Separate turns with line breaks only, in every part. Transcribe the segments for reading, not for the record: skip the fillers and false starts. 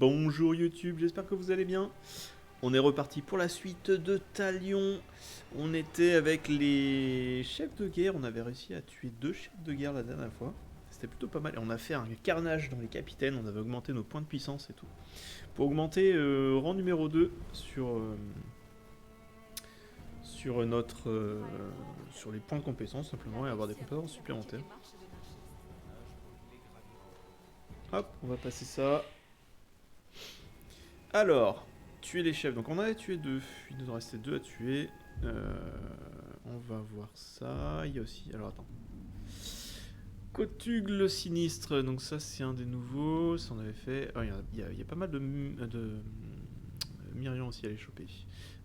Bonjour YouTube, j'espère que vous allez bien. On est reparti pour la suite de Talion. On était avec les chefs de guerre, on avait réussi à tuer 2 chefs de guerre la dernière fois. C'était plutôt pas mal. Et on a fait un carnage dans les capitaines, on avait augmenté nos points de puissance et tout. Pour augmenter rang numéro 2 sur notre sur les points de compétence simplement et avoir des compétences supplémentaires. Hop, on va passer ça. Alors, tuer les chefs. Donc on en avait tué 2. Il nous en restait 2 à tuer. On va voir ça. Il y a aussi... Alors attends. Kotugle sinistre. Donc ça c'est un des nouveaux. Ça on avait fait... Oh, il y a pas mal de Myrian aussi à les choper.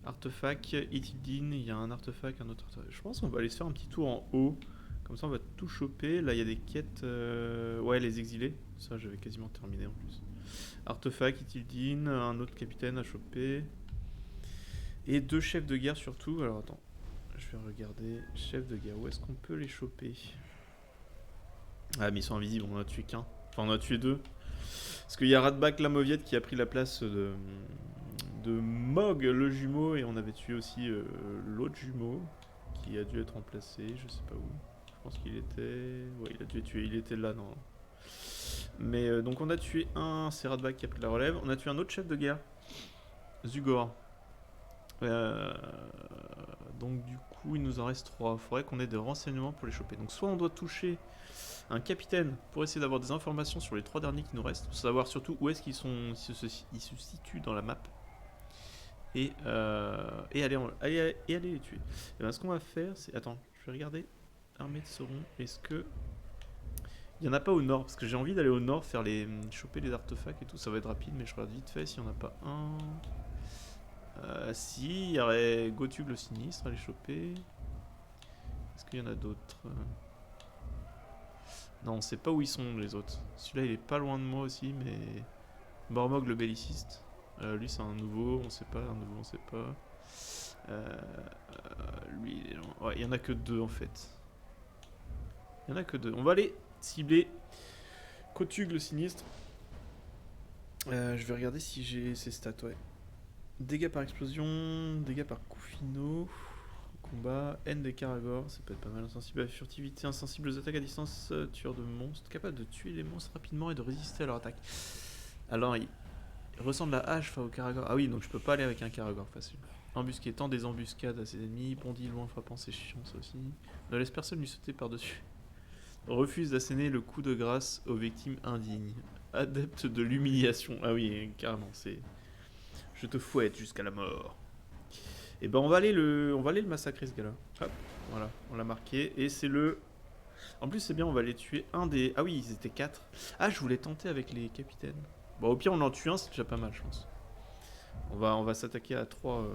Artefact, Ithildine. Il y a un artefact, un autre artefact. Je pense qu'on va aller se faire un petit tour en haut. Comme ça on va tout choper. Là il y a des quêtes... Ouais, les exilés. Ça j'avais quasiment terminé en plus. Artefact, Ithildine, un autre capitaine à choper. Et 2 chefs de guerre surtout. Alors attends, je vais regarder. Chefs de guerre, où est-ce qu'on peut les choper? Ah mais ils sont invisibles, on en a tué qu'un. Enfin on en a tué 2. Parce qu'il y a Radbak la Mauviette qui a pris la place de Mog le jumeau. Et on avait tué aussi l'autre jumeau qui a dû être remplacé, je sais pas où. Je pense qu'il était... Ouais, il a dû être tué, il était là non. Mais donc on a tué un, c'est Radbak qui a pris la relève. On a tué un autre chef de guerre, Zugor. Donc du coup il nous en reste 3. Il faudrait qu'on ait des renseignements pour les choper. Donc soit on doit toucher un capitaine pour essayer d'avoir des informations sur les 3 derniers qui nous restent. Pour savoir surtout où est-ce qu'ils ils se situent dans la map. Et aller les tuer. Et bien ce qu'on va faire c'est... Attends, je vais regarder. Armée de Sauron, est-ce que... Il n'y en a pas au nord, parce que j'ai envie d'aller au nord faire choper les artefacts et tout, ça va être rapide, mais je regarde vite fait s'il n'y en a pas un. Si, il y aurait Gotug le sinistre à les choper. Est-ce qu'il y en a d'autres? Non, on sait pas où ils sont les autres. Celui-là il est pas loin de moi aussi, mais... Bormog le belliciste. Lui c'est un nouveau, on sait pas, un nouveau on sait pas. Lui il est loin. Ouais, il y en a que 2 en fait. Il y en a que 2. On va aller cibler Kotug le sinistre. Je vais regarder si j'ai ses stats, ouais. Dégâts par explosion, dégâts par coup finaux, combat, haine des Karagors, ça peut être pas mal. Insensible à la furtivité, insensible aux attaques à distance, tueur de monstres, capable de tuer les monstres rapidement et de résister à leur attaque. Alors il ressemble à hache face aux Karagors. Ah oui, donc je peux pas aller avec un Karagor facile. Embusqué, tend des embuscades à ses ennemis, bondit loin frappant, c'est chiant ça aussi. Ne laisse personne lui sauter par-dessus. Refuse d'asséner le coup de grâce aux victimes indignes. Adepte de l'humiliation. Ah oui, carrément, c'est... Je te fouette jusqu'à la mort. Et ben on va aller le massacrer ce gars-là. Hop, voilà, on l'a marqué. Et c'est le... En plus c'est bien, on va aller tuer un des... Ah oui, ils étaient 4. Ah, je voulais tenter avec les capitaines. Bon, au pire on en tue un, c'est déjà pas mal, je pense. On va s'attaquer à 3...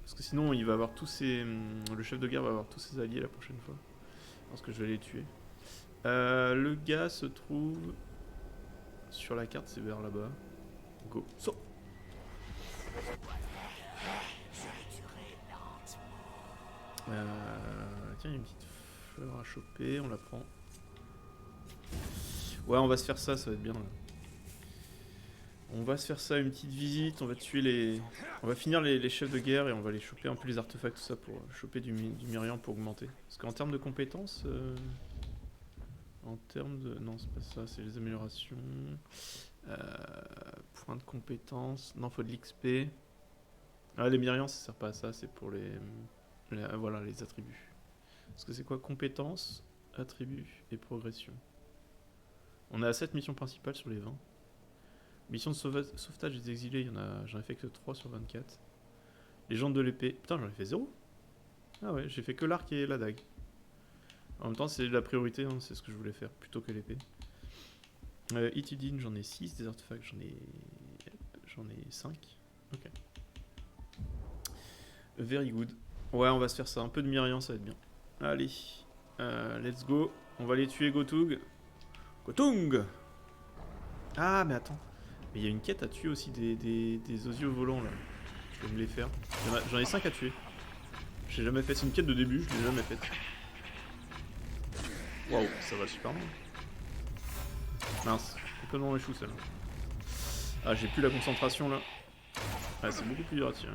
Parce que sinon il va avoir tous ses... Le chef de guerre va avoir tous ses alliés la prochaine fois. Parce que je vais les tuer. Le gars se trouve sur la carte, c'est vers là-bas. Go. Saut. Tiens, il y a une petite fleur à choper, on la prend. Ouais, on va se faire ça, ça va être bien là. On va se faire ça, une petite visite, on va tuer les... On va finir les chefs de guerre et on va aller choper un peu les artefacts, tout ça, pour choper du Myrian pour augmenter. Parce qu'en termes de compétences... En termes de... Non, c'est pas ça, c'est les améliorations. Points de compétences. Non, faut de l'XP. Ah, les Myrians, ça sert pas à ça, c'est pour voilà, les attributs. Parce que c'est quoi? Compétences, attributs et progression. On est à 7 missions principales sur les 20. Mission de sauvetage des exilés, j'en ai fait que 3 sur 24. Légende de l'épée. Putain, j'en ai fait 0. Ah ouais, j'ai fait que l'arc et la dague. En même temps, c'est la priorité, hein, c'est ce que je voulais faire, plutôt que l'épée. Ithildine, j'en ai 6, des artefacts, j'en ai 5. Ok. Very good. Ouais, on va se faire ça, un peu de Myrian, ça va être bien. Allez, let's go. On va aller tuer Gotug. Gotung! Ah, mais attends. Mais il y a une quête à tuer aussi, des osios volants, là. Je vais me les faire. J'en ai 5 à tuer. J'ai jamais fait, c'est une quête de début, je l'ai jamais faite. Waouh, ça va super bien. Mince, complètement échou celle-là. Ah, j'ai plus la concentration là. Ah, c'est beaucoup plus dur à tirer.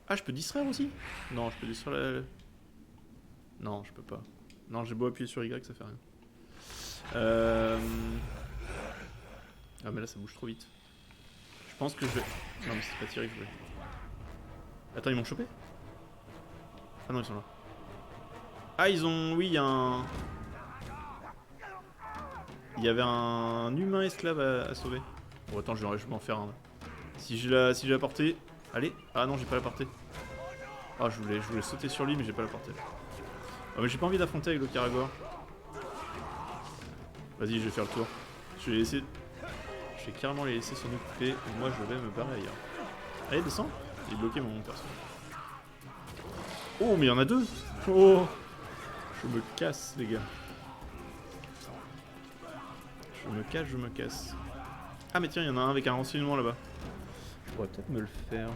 Ah, je peux distraire aussi? Non, je peux distraire la... Non, je peux pas. Non, j'ai beau appuyer sur Y, ça fait rien. Ah, mais là, ça bouge trop vite. Je pense que je vais... Non, mais c'est pas tiré que je vais. Attends, ils m'ont chopé? Ah non, ils sont là. Ah, ils ont... Oui, il y a un... Il y avait un humain esclave à sauver. Bon, attends, je vais m'en faire un. Là. Si j'ai la portée... Allez. Ah non, j'ai pas la portée. Ah, je voulais sauter sur lui, mais j'ai pas la portée. Ah, mais j'ai pas envie d'affronter avec le Karagor. Vas-y, je vais faire le tour. Je vais laisser... Je vais carrément les laisser s'en occuper. Et moi, je vais me barrer ailleurs. Allez, descends. J'ai bloqué mon perso. Oh, mais il y en a deux. Oh. Je me casse, les gars. Je me casse. Ah, mais tiens, il y en a un avec un renseignement là-bas. Je pourrais peut-être me le faire.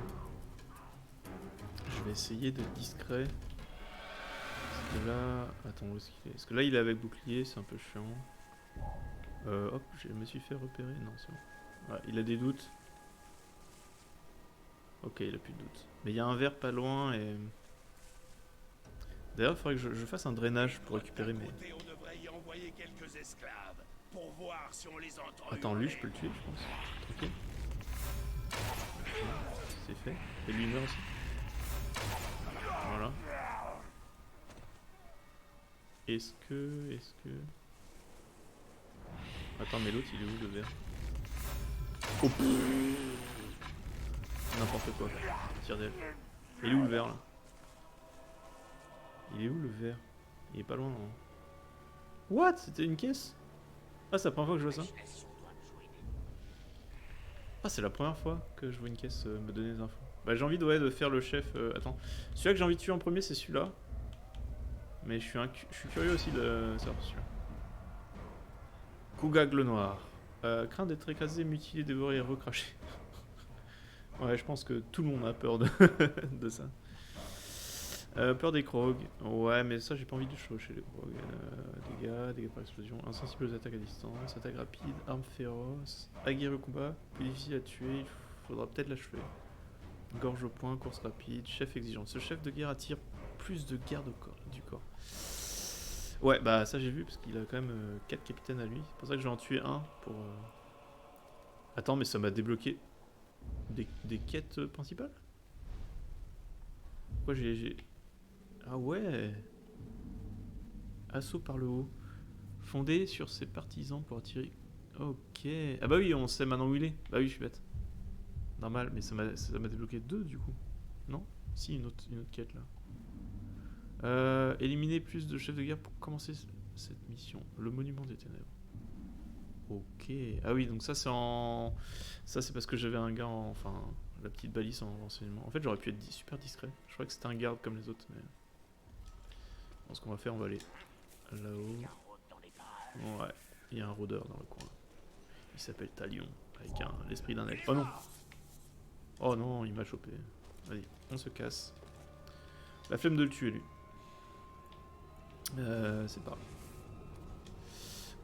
Je vais essayer d'être discret. Parce que là... Attends, où est-ce qu'il est? Parce que là, il est avec bouclier, c'est un peu chiant. Hop, je me suis fait repérer. Non, c'est bon. Ouais, il a des doutes. Ok, il a plus de doutes. Mais il y a un verre pas loin et... D'ailleurs, il faudrait que je fasse un drainage pour récupérer mes... Attends, lui, je peux le tuer, je pense. Tranquille. C'est fait. Et lui meurt aussi. Voilà. Est-ce que... Attends, mais l'autre, il est où, le verre? Oh, n'importe quoi. Tire d'elle. Il est où, le verre, là? Il est où, le verre? Il est pas loin, non? What? C'était une caisse? Ah, c'est la première fois que je vois ça. Ah, c'est la première fois que je vois une caisse me donner des infos. Bah, j'ai envie de faire le chef... Attends. Celui-là que j'ai envie de tuer en premier, c'est celui-là. Mais je suis curieux aussi de savoir celui-là. Kougag le noir. Craint d'être écrasé, mutilé, dévoré et recraché. Ouais, je pense que tout le monde a peur de ça. Peur des Krogs. Ouais, mais ça, j'ai pas envie de chaud chez les Krogs. Dégâts par explosion. Insensible aux attaques à distance. Attaque rapide. Arme féroce. Aguerri au combat. Plus difficile à tuer. Il faudra peut-être l'achever. Gorge au point. Course rapide. Chef exigeant. Ce chef de guerre attire plus de gardes du corps. Ouais, bah ça j'ai vu parce qu'il a quand même 4 capitaines à lui. C'est pour ça que je vais en tuer un pour... Attends, mais ça m'a débloqué des quêtes principales? Pourquoi j'ai... Ah ouais. Assaut par le haut. Fondé sur ses partisans pour attirer... Ok. Ah bah oui, on sait maintenant où il est. Bah oui, je suis bête. Normal, mais ça m'a débloqué 2 du coup. Non? Si, une autre quête là. Éliminer plus de chefs de guerre pour commencer cette mission. Le monument des ténèbres. Ok. Ah oui, donc ça c'est en... Ça c'est parce que j'avais un gars en... Enfin, la petite balise en renseignement. En fait, j'aurais pu être super discret. Je crois que c'était un garde comme les autres, mais... Bon, ce qu'on va faire, on va aller là-haut. Ouais, il y a un rôdeur dans le coin. Il s'appelle Talion, avec l'esprit d'un elfe. Oh non! Oh non, il m'a chopé. Vas-y, on se casse. La flemme de le tuer, lui. C'est pas grave.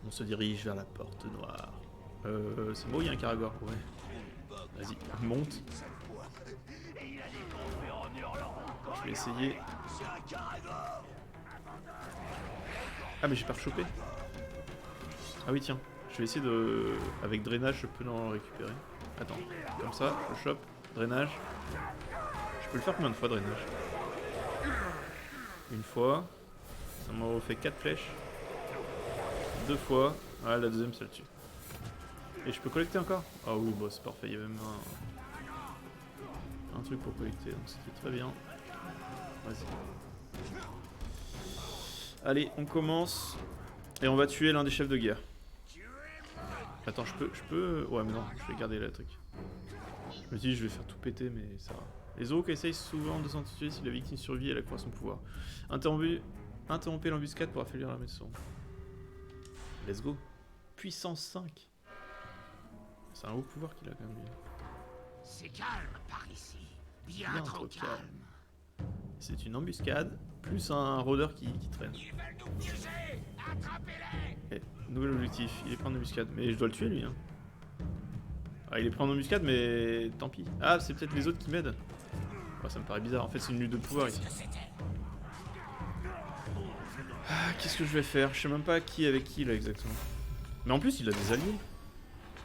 On se dirige vers la porte noire. C'est bon, il y a un Karagor, ouais. Vas-y, monte. Je vais essayer. Ah, mais j'ai pas rechopé. Ah oui, tiens. Je vais essayer de... Avec drainage, je peux en récupérer. Attends, comme ça, je chope. Drainage. Je peux le faire combien de fois, drainage? Une fois. Ça m'a refait 4 flèches. 2 fois. Ah, la deuxième, ça le tue. Et je peux collecter encore? Ah oui, bon, c'est parfait. Il y avait même un truc pour collecter, donc c'était très bien. Vas-y. Allez, on commence. Et on va tuer l'un des chefs de guerre. Attends, je peux... Ouais, mais non, je vais garder la truc. Je me dis, je vais faire tout péter, mais ça va. Les orques essayent souvent de s'entituer si la victime survit et elle accroît son pouvoir. Interrompez l'embuscade pour affaiblir la maison. Let's go. Puissance 5. C'est un haut pouvoir qu'il a quand même, lui.
C'est calme par ici. Bien trop calme.
C'est une embuscade, plus un rôdeur qui traîne.
Ils veulent nous piéger. Attrapez-les.
Nouvel objectif, il est pas en embuscade. Mais je dois le tuer, lui. Hein. Ah, il est pris en embuscade, mais tant pis. Ah, c'est peut-être les autres qui m'aident. Oh, ça me paraît bizarre. En fait, c'est une lutte de pouvoir ici. Ah, qu'est-ce que je vais faire? Je sais même pas qui est avec qui là exactement. Mais en plus, il a des alliés.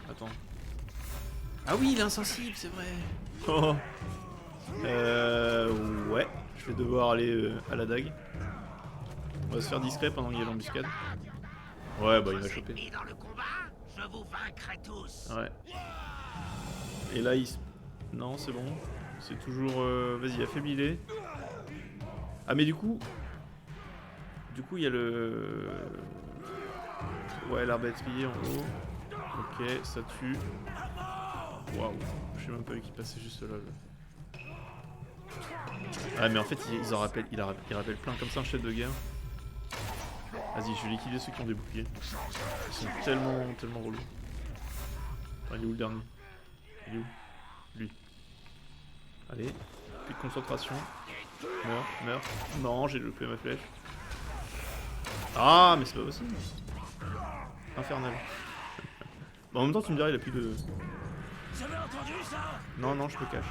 Attends. Ah oui, il est insensible, c'est vrai. Oh. Ouais. Je vais devoir aller à la dague. On va se faire discret pendant qu'il y a l'embuscade. Ouais, bah il m'a chopé.
Dans le combat, je vous vaincrai tous.
Ouais. Et là, il se... Non, c'est bon. C'est toujours... Vas-y, affaiblis-les. Ah, mais du coup... il y a le... Ouais, l'arbre à étrier en haut. Ok, ça tue. Waouh. Je sais même pas qui passait juste là. Ah, mais en fait, ils en rappellent, il rappelle plein comme ça un chef de guerre. Vas-y, je vais liquider ceux qui ont des boucliers. Ils sont tellement relous. Attends, il est où le dernier? Il est où? Lui. Allez, plus de concentration. Meurs. Non, j'ai loupé ma flèche. Ah, mais c'est pas possible. Infernal. Bon, en même temps, tu me diras, il a plus de... Non, je me cache.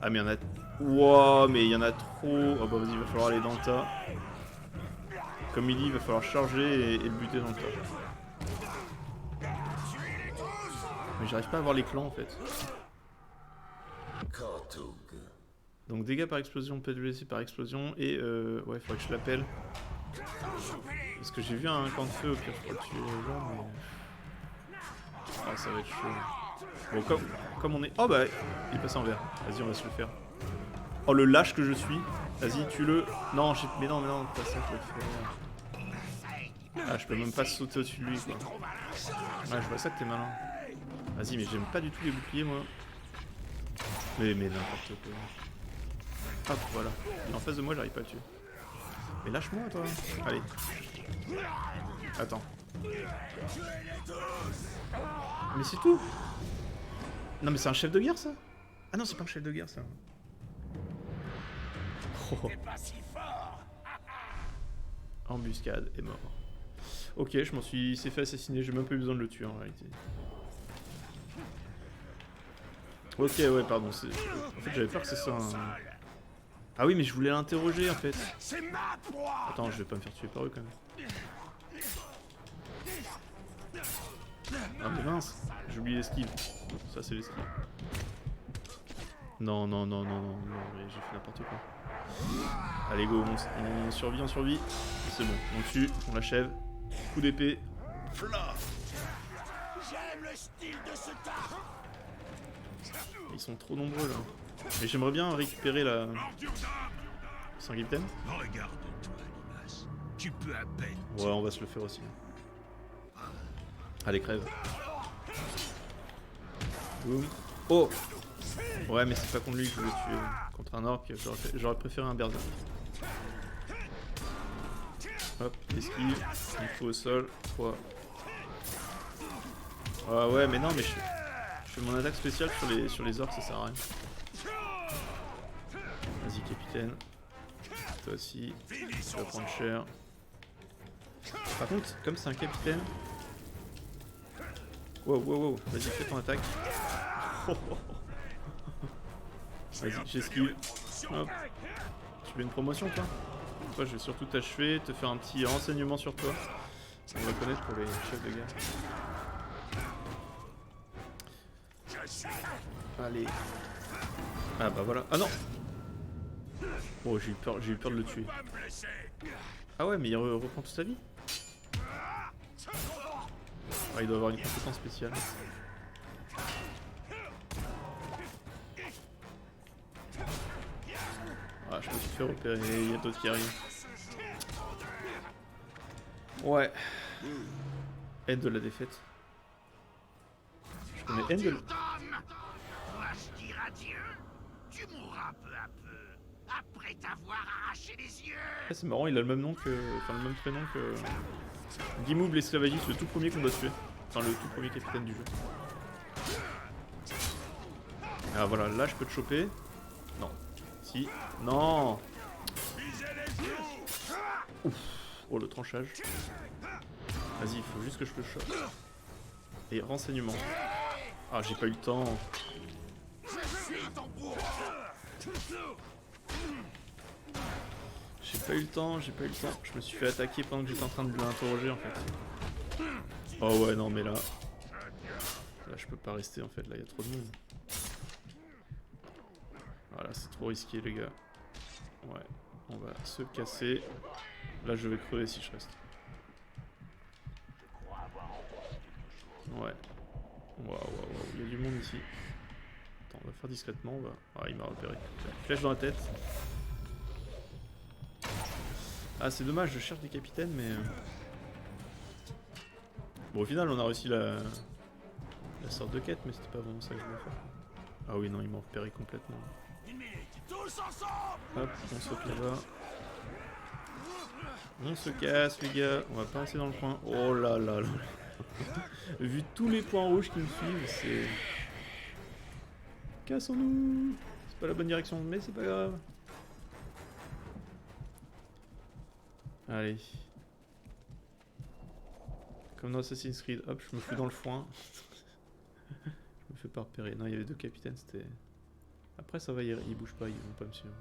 Ah, mais il y en a... Wow, mais il y en a trop. Oh bah vas-y, il va falloir aller dans le tas. Comme il dit, il va falloir charger et le buter dans le tas. Mais j'arrive pas à voir les clans en fait. Donc dégâts par explosion, PWC par explosion. Et ouais, il faudrait que je l'appelle. Parce que j'ai vu un camp de feu, au pire je crois le tuer là, mais... Ah, ça va être chaud. Bon, comme on est... Oh bah, il est passé en vert. Vas-y, on va se le faire. Oh, le lâche que je suis. Vas-y, tue-le. Non, mais non, pas ça que je vais faire. Ah, je peux même pas sauter au-dessus de lui, quoi. Ah, je vois ça que t'es malin. Vas-y, mais j'aime pas du tout les boucliers, moi. Mais n'importe quoi. Hop, voilà. Il est en face de moi, j'arrive pas à le tuer. Mais lâche-moi, toi. Allez. Attends. Mais c'est tout. Non, mais c'est un chef de guerre, ça? Ah non, c'est pas un chef de guerre, ça. Oh. Embuscade est mort. Ok, je m'en suis... s'est fait assassiner, j'ai même pas eu besoin de le tuer en réalité. Ok, ouais, pardon. En fait, j'avais peur que ce soit un... Ah oui, mais je voulais l'interroger en fait. Attends, je vais pas me faire tuer par eux quand même. Ah mais mince, j'ai oublié l'esquive. Ça c'est l'esquive. Non, j'ai fait n'importe quoi. Allez go, on survit. C'est bon, on tue, on l'achève. Coup d'épée. Ils sont trop nombreux là. Mais j'aimerais bien récupérer la... Saint-Gipten. Ouais, on va se le faire aussi. Allez, crève. Boum. Oh! Ouais, mais c'est pas contre lui que je voulais tuer. Contre un orc, j'aurais préféré un berserk. Hop, esquive. Il faut au sol. 3. Ah ouais, mais non, mais je fais mon attaque spéciale sur les orcs, ça sert à rien. Vas-y, capitaine. Toi aussi, tu vas prendre cher. Par contre, comme c'est un capitaine... Wow, vas-y, fais ton attaque. Vas-y, j'esquive. Hop. Tu veux une promotion, toi? Toi, je vais surtout t'achever, te faire un petit renseignement sur toi. On va connaître pour les chefs de guerre. Allez. Ah bah voilà. Ah non! Oh, j'ai eu peur de le tuer. Ah ouais, mais il reprend toute sa vie? Ah, il doit avoir une compétence spéciale. Ah, je me suis fait repérer, il y a d'autres qui arrivent. Ouais. Haine de la défaite. Je connais haine de la...
Tu mourras peu à peu, après t'avoir arraché les yeux.
Ah, c'est marrant, il a le même nom que... Enfin, le même prénom que... Guimauve l'esclavagiste, le tout premier qu'on doit tuer. Enfin, le tout premier capitaine du jeu. Ah voilà, là je peux te choper. Non. Si. Non. Ouf. Oh, le tranchage. Vas-y, il faut juste que je le chope. Et renseignement. Ah, j'ai pas eu le temps. J'ai pas eu le temps. Je me suis fait attaquer pendant que j'étais en train de l'interroger en fait. Oh ouais, non, mais là. Là, je peux pas rester en fait. Là, il y a trop de monde. Voilà, c'est trop risqué, les gars. Ouais, on va se casser. Là, je vais crever si je reste. Ouais. Waouh, il y a du monde ici. Attends, on va faire discrètement. On va... Ah, il m'a repéré. Flèche dans la tête. Ah, c'est dommage, je cherche des capitaines, mais... Bon, au final, on a réussi la sorte de quête, mais c'était pas vraiment ça que je voulais faire. Ah oui, non, ils m'ont repéré complètement. Hop, on saute là-bas. On se casse, les gars. On va pas rester dans le coin. Oh là là là. Vu tous les points rouges qui me suivent, c'est... Cassons-nous. C'est pas la bonne direction, mais c'est pas grave. Allez. Comme dans Assassin's Creed, hop, je me fous dans le foin. Je me fais pas repérer. Non, il y avait deux capitaines, c'était... Après, ça va, ils bougent pas, ils vont pas me suivre.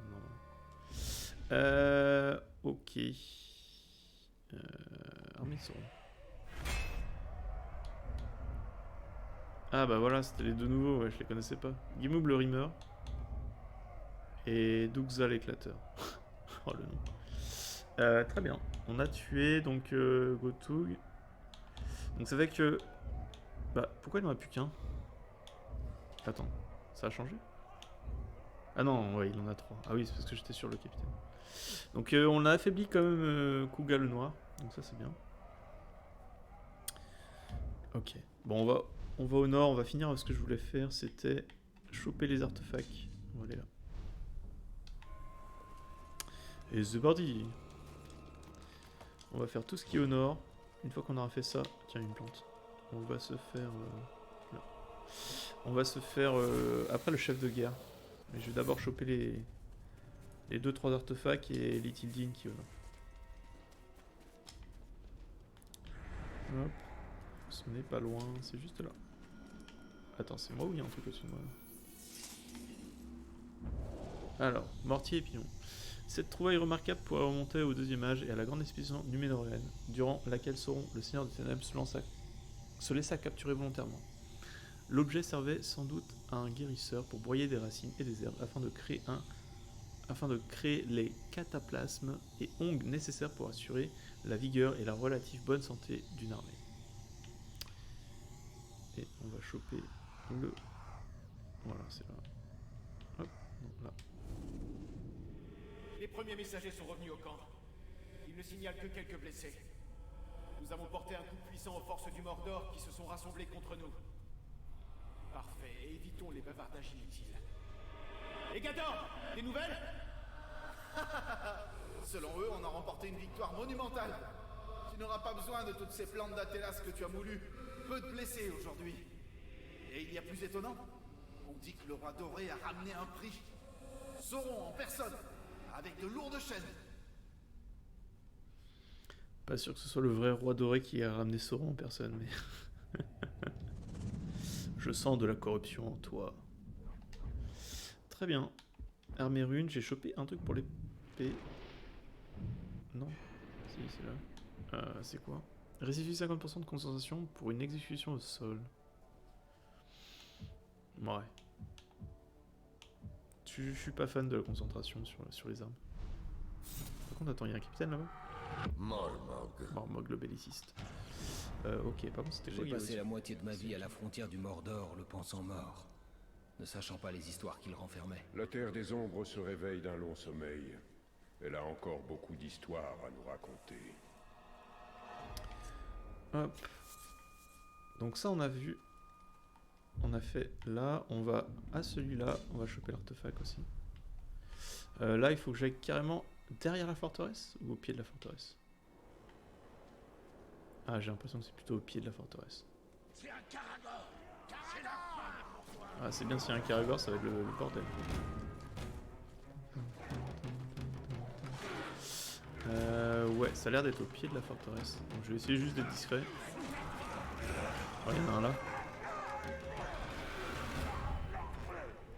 Ok. Armée de Sauron. Ah bah voilà, c'était les deux nouveaux, ouais, je les connaissais pas. Gimub le Rimeur. Et Duxa l'éclateur. Oh le nom. Très bien. On a tué donc Gotug. Donc ça fait que... Bah pourquoi il n'y en a plus qu'un? Attends, ça a changé? Ah non, ouais, il en a 3. Ah oui, c'est parce que j'étais sur le capitaine. Donc on a affaibli quand même Kuga le noir. Donc ça c'est bien. Ok. Bon, on va au nord, on va finir. Ce que je voulais faire, c'était choper les artefacts. On va aller là. Et c'est parti. On va faire tout ce qui est au nord. Une fois qu'on aura fait ça, tiens, une plante. On va se faire... là. On va se faire après le chef de guerre. Mais je vais d'abord choper les 2-3 artefacts et l'Itildine qui est au nord. Hop. Ce n'est pas loin, c'est juste là. Attends, c'est moi ou il y a un truc au-dessus de moi là? Alors, mortier et pilon. Cette trouvaille remarquable pourrait remonter au deuxième âge et à la grande expédition numénorienne, durant laquelle Sauron, le seigneur des ténèbres, se laissa capturer volontairement. L'objet servait sans doute à un guérisseur pour broyer des racines et des herbes afin de créer les cataplasmes et ongles nécessaires pour assurer la vigueur et la relative bonne santé d'une armée. Et on va choper le... Voilà, c'est là. Hop, non, là.
Les premiers messagers sont revenus au camp. Ils ne signalent que quelques blessés. Nous avons porté un coup puissant aux forces du Mordor qui se sont rassemblées contre nous. Parfait, évitons les bavardages inutiles. Les Gador, des nouvelles?
Selon eux, on a remporté une victoire monumentale. Tu n'auras pas besoin de toutes ces plantes d'Atelas que tu as moulues. Peu de blessés aujourd'hui. Et il y a plus étonnant. On dit que le roi doré a ramené un prix. Sauron en personne, avec de lourdes chaînes.
Pas sûr que ce soit le vrai roi doré qui a ramené Sauron en personne, mais... Je sens de la corruption en toi. Très bien. Armée rune, j'ai chopé un truc pour l'épée. Non. Si, c'est là. C'est quoi? Récifie 50% de concentration pour une exécution au sol. Ouais. Je suis pas fan de la concentration sur les armes. Par contre, attends, il y a un capitaine là-bas? Mormog le belliciste. Ok, par contre, c'était quoi?
J'ai passé la moitié de ma vie à la frontière du Mordor, le pensant mort, ne sachant pas les histoires qu'il renfermait.
La Terre des Ombres se réveille d'un long sommeil. Elle a encore beaucoup d'histoires à nous raconter.
Hop. Donc ça, on a vu. On a fait là. On va à celui-là. On va choper l'artefact aussi. Là, il faut que j'aille carrément derrière la forteresse ou au pied de la forteresse? Ah, j'ai l'impression que c'est plutôt au pied de la forteresse.
C'est un Caragor. C'est la fin pour toi.
Ah, c'est bien s'il y a un Caragor, ça va être le bordel. Ouais, ça a l'air d'être au pied de la forteresse. Donc je vais essayer juste d'être discret. Oh, il y en a un là.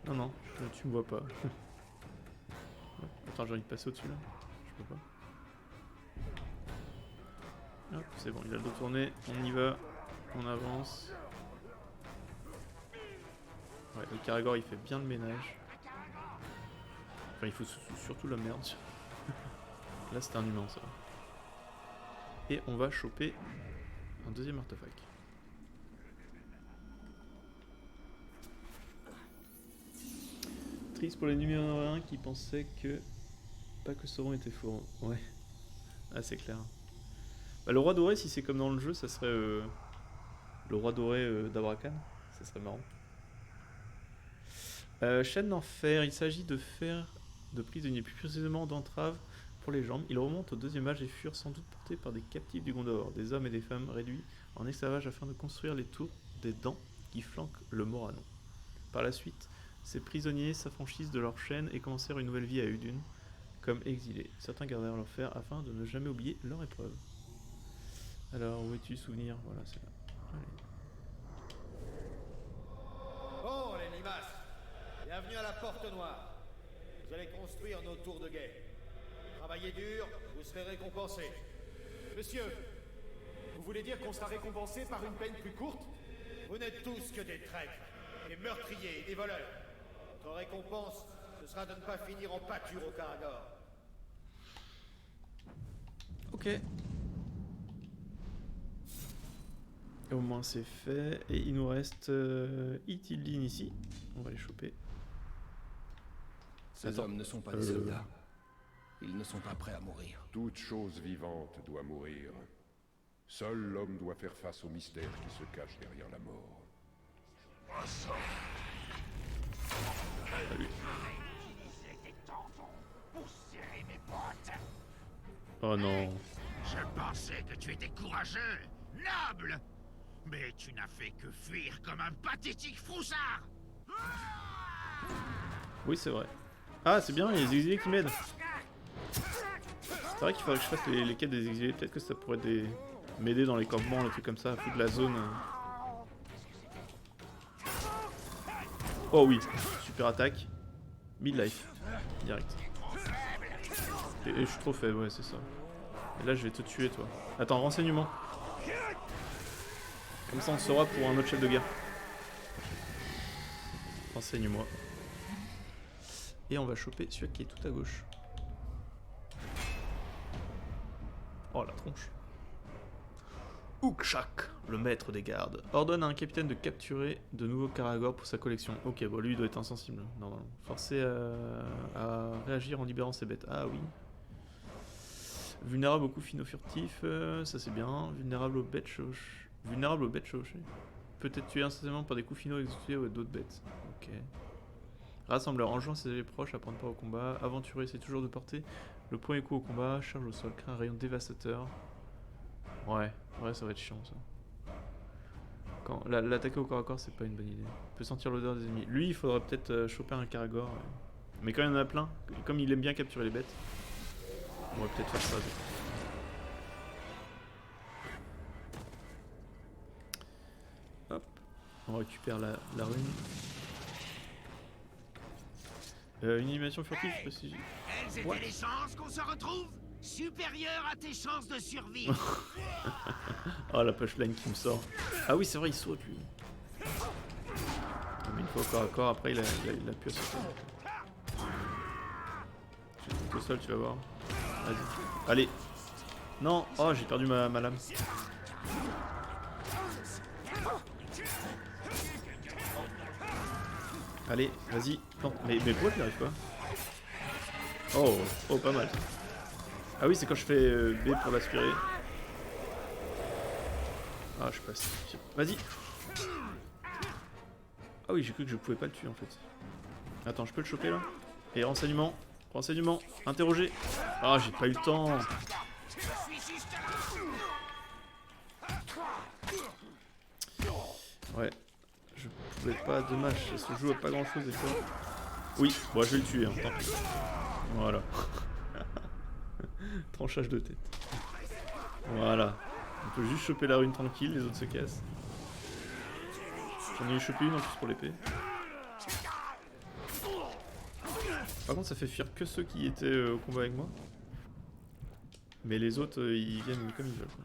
Non, non, tu me vois pas. Attends, j'ai envie de passer au-dessus là. Je peux pas. Hop, c'est bon, il a le dos tourné. On y va. On avance. Ouais, le Caragor il fait bien le ménage. Enfin, il faut surtout la merde. Là, c'était un humain ça. Et on va choper un deuxième artefact. Triste pour les numéros 1 qui pensaient que... Pas que Sauron était fort. Ouais. Ah, c'est clair. Bah, le roi doré, si c'est comme dans le jeu, ça serait... le roi doré d'Abrakan. Ça serait marrant. Chaîne d'enfer. Il s'agit de faire de prisonniers, plus précisément d'entraves pour les jambes. Ils remontent au deuxième âge et furent sans doute portés par des captifs du Gondor, des hommes et des femmes réduits en esclavage afin de construire les tours des dents qui flanquent le Moranon. Par la suite, ces prisonniers s'affranchissent de leurs chaînes et commencèrent une nouvelle vie à Udun, comme exilés. Certains gardèrent leur fer afin de ne jamais oublier leur épreuve. Alors, où es-tu, souvenir? Voilà, c'est là. Allez.
Bon, les limaces, bienvenue à la Porte Noire. Vous allez construire nos tours de guet. Travaillez dur, vous serez récompensés. Monsieur, vous voulez dire qu'on sera récompensé par une peine plus courte? Vous n'êtes tous que des traîtres, des meurtriers et des voleurs. Votre récompense, ce sera de ne pas finir en pâture au Caragor.
Ok. Au moins c'est fait. Et il nous reste Ithildin ici. On va les choper.
Ces hommes ne sont pas des soldats. Ils ne sont pas prêts à mourir.
Toute chose vivante doit mourir. Seul l'homme doit faire face au mystère qui se cache derrière la mort.
Salut. Oh non.
Je pensais que tu étais courageux, noble, mais tu n'as fait que fuir comme un pathétique froussard.
Oui, c'est vrai. Ah, c'est bien, il y a des exilés qui m'aident. C'est vrai qu'il faudrait que je fasse les quêtes des exilés. Peut-être que ça pourrait m'aider dans les campements, les trucs comme ça, à foutre la zone. Oh oui, super attaque. Mid-life. Direct. Et je suis trop faible, ouais, c'est ça. Et là, je vais te tuer, toi. Attends, renseignement. Comme ça, on saura pour un autre chef de guerre. Renseigne-moi. Et on va choper celui qui est tout à gauche. Oh la tronche. Ukshak, le maître des gardes, ordonne à un capitaine de capturer de nouveaux Caragor pour sa collection. Ok, bon lui il doit être insensible, normalement. Forcé à réagir en libérant ses bêtes. Ah oui. Vulnérable aux coups finaux furtifs, ça c'est bien. Vulnérable aux bêtes chauchées. Vulnérable aux bêtes chauchées. Peut-être tué instantanément par des coups finaux exécutés d'autres bêtes. Ok. Rassembleur, enjoint ses alliés proches à prendre part au combat. Aventurer, c'est toujours de porter le premier coup au combat. Charge au sol, crée un rayon dévastateur. Ouais, ça va être chiant ça. L'attaquer au corps à corps, c'est pas une bonne idée. Il peut sentir l'odeur des ennemis. Lui, il faudrait peut-être choper un Caragor. Ouais. Mais quand il y en a plein, comme il aime bien capturer les bêtes, on va peut-être faire ça. Hop, on récupère la rune. Une animation furtive, je sais pas si j'ai...
Elles étaient les chances qu'on se retrouve supérieures à tes chances de survie.
Oh la punchline qui me sort. Ah oui, c'est vrai, il saute lui. Mais une fois au corps à corps, après il a pu sauter. Je vais tout au sol, tu vas voir. Vas-y. Allez. Non. Oh, j'ai perdu ma lame. Allez, vas-y. Mais pourquoi tu n'y arrives pas? Oh, pas mal. Ah oui, c'est quand je fais B pour l'aspirer. Ah, je passe. Vas-y. Ah oui, j'ai cru que je pouvais pas le tuer en fait. Attends, je peux le choper là? Et renseignement. Renseignement. Interroger. Ah, j'ai pas eu le temps. Ouais. Je pouvais pas, dommage. Ça se joue à pas grand chose des fois. Oui, bon, je vais le tuer, hein, tant pis. Voilà. Tranchage de tête. Voilà. On peut juste choper la rune tranquille, les autres se cassent. J'en ai chopé une en plus pour l'épée. Par contre, ça fait fuir que ceux qui étaient au combat avec moi. Mais les autres, ils viennent comme ils veulent. quoi.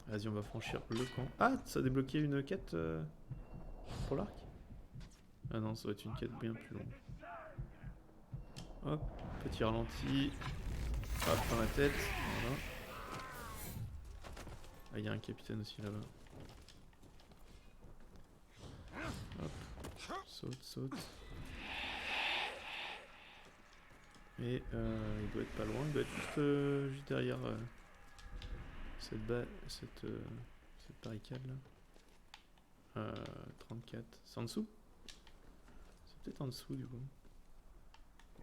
Vas-y, on va franchir le camp. Ah, ça a débloqué une quête pour l'arc? Ah non, ça va être une quête bien plus longue. Hop, petit ralenti. Hop, dans la tête. Voilà. Ah, il y a un capitaine aussi là-bas. Hop, saute, saute. Et il doit être pas loin, il doit être juste derrière cette barricade là. 34. C'est en dessous? C'est peut-être en dessous du coup.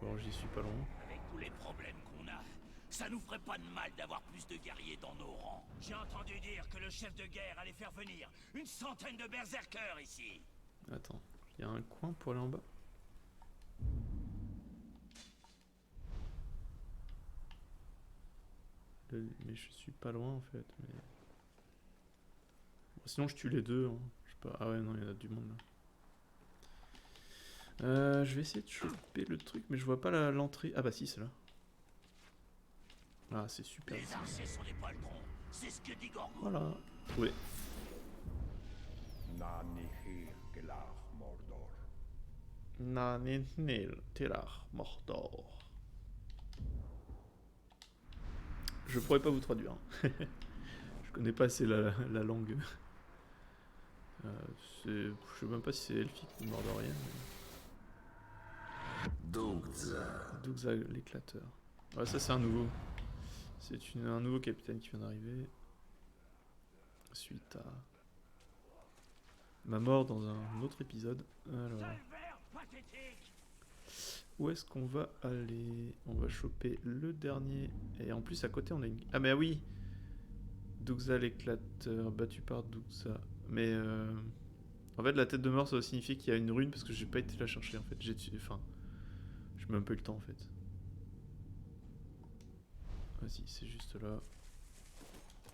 Bon, j'y suis pas loin.
Avec tous les problèmes qu'on a, ça nous ferait pas de mal d'avoir plus de guerriers dans nos rangs. J'ai entendu dire que le chef de guerre allait faire venir une centaine de berserkers ici.
Attends, il y a un coin pour aller en bas? Mais je suis pas loin en fait. Mais... Bon, sinon je tue les deux. Hein. Je sais pas. Ah ouais, non, il y en a du monde là. Je vais essayer de choper le truc, mais je vois pas l'entrée. Ah bah si, c'est là. Ah, c'est super.
Les archers sont des poitrons, c'est ce que dit Gorgo.
Voilà, trouvé. Naninil Telar Mordor. Je pourrais pas vous traduire. Hein. Je connais pas assez la langue. Je sais même pas si c'est elfique ou mordorien. Dougza l'éclateur. Ouais, ça c'est un nouveau. C'est un nouveau capitaine qui vient d'arriver. Suite à ma mort dans un autre épisode. Alors. Où est-ce qu'on va aller? On va choper le dernier. Et en plus à côté on a une... Ah mais oui, Dougza l'éclateur, battu par Dougza. Mais en fait la tête de mort ça va signifier qu'il y a une rune parce que j'ai pas été la chercher en fait. Enfin, j'ai même pas eu le temps en fait. Vas-y, c'est juste là.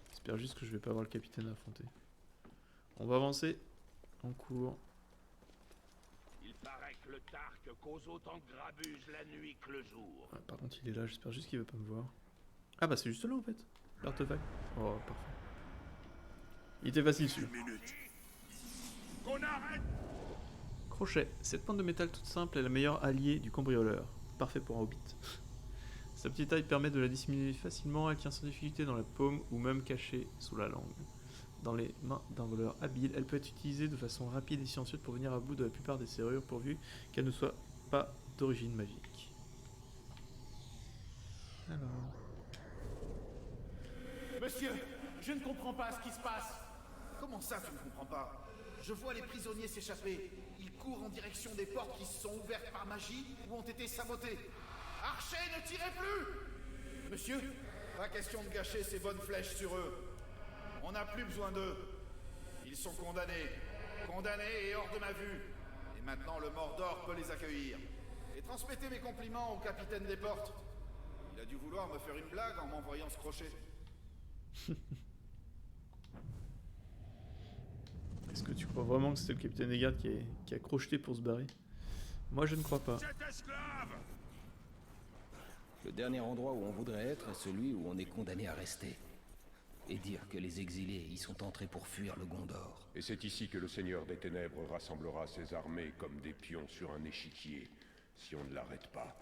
J'espère juste que je vais pas avoir le capitaine à affronter. On va avancer en cours.
Il paraît que le Tark cause autant de grabuge la nuit que le jour.
Ouais, par contre il est là, j'espère juste qu'il va pas me voir. Ah bah c'est juste là en fait, l'artefact. Oh parfait. Il était facile celui-là.
Qu'on arrête!
Crochet, cette pointe de métal toute simple est la meilleure alliée du cambrioleur. Parfait pour un hobbit. Sa petite taille permet de la dissimuler facilement, elle tient sans difficulté dans la paume ou même cachée sous la langue. Dans les mains d'un voleur habile, elle peut être utilisée de façon rapide et silencieuse pour venir à bout de la plupart des serrures pourvu qu'elle ne soit pas d'origine magique. Alors...
Monsieur, je ne comprends pas ce qui se passe.
Comment ça, tu ne comprends pas? Je vois les prisonniers s'échapper. Ils courent en direction des portes qui se sont ouvertes par magie ou ont été sabotées. Archer, ne tirez plus! Monsieur, pas question de gâcher ces bonnes flèches sur eux. On n'a plus besoin d'eux. Ils sont condamnés. Condamnés et hors de ma vue. Et maintenant, le Mordor peut les accueillir. Et transmettez mes compliments au capitaine des portes. Il a dû vouloir me faire une blague en m'envoyant ce crochet.
Est-ce que tu crois vraiment que c'était le capitaine des gardes qui a crocheté pour se barrer? Moi je ne crois pas.
Cet esclave!
Le dernier endroit où on voudrait être est celui où on est condamné à rester. Et dire que les exilés y sont entrés pour fuir le Gondor.
Et c'est ici que le Seigneur des Ténèbres rassemblera ses armées comme des pions sur un échiquier, si on ne l'arrête pas.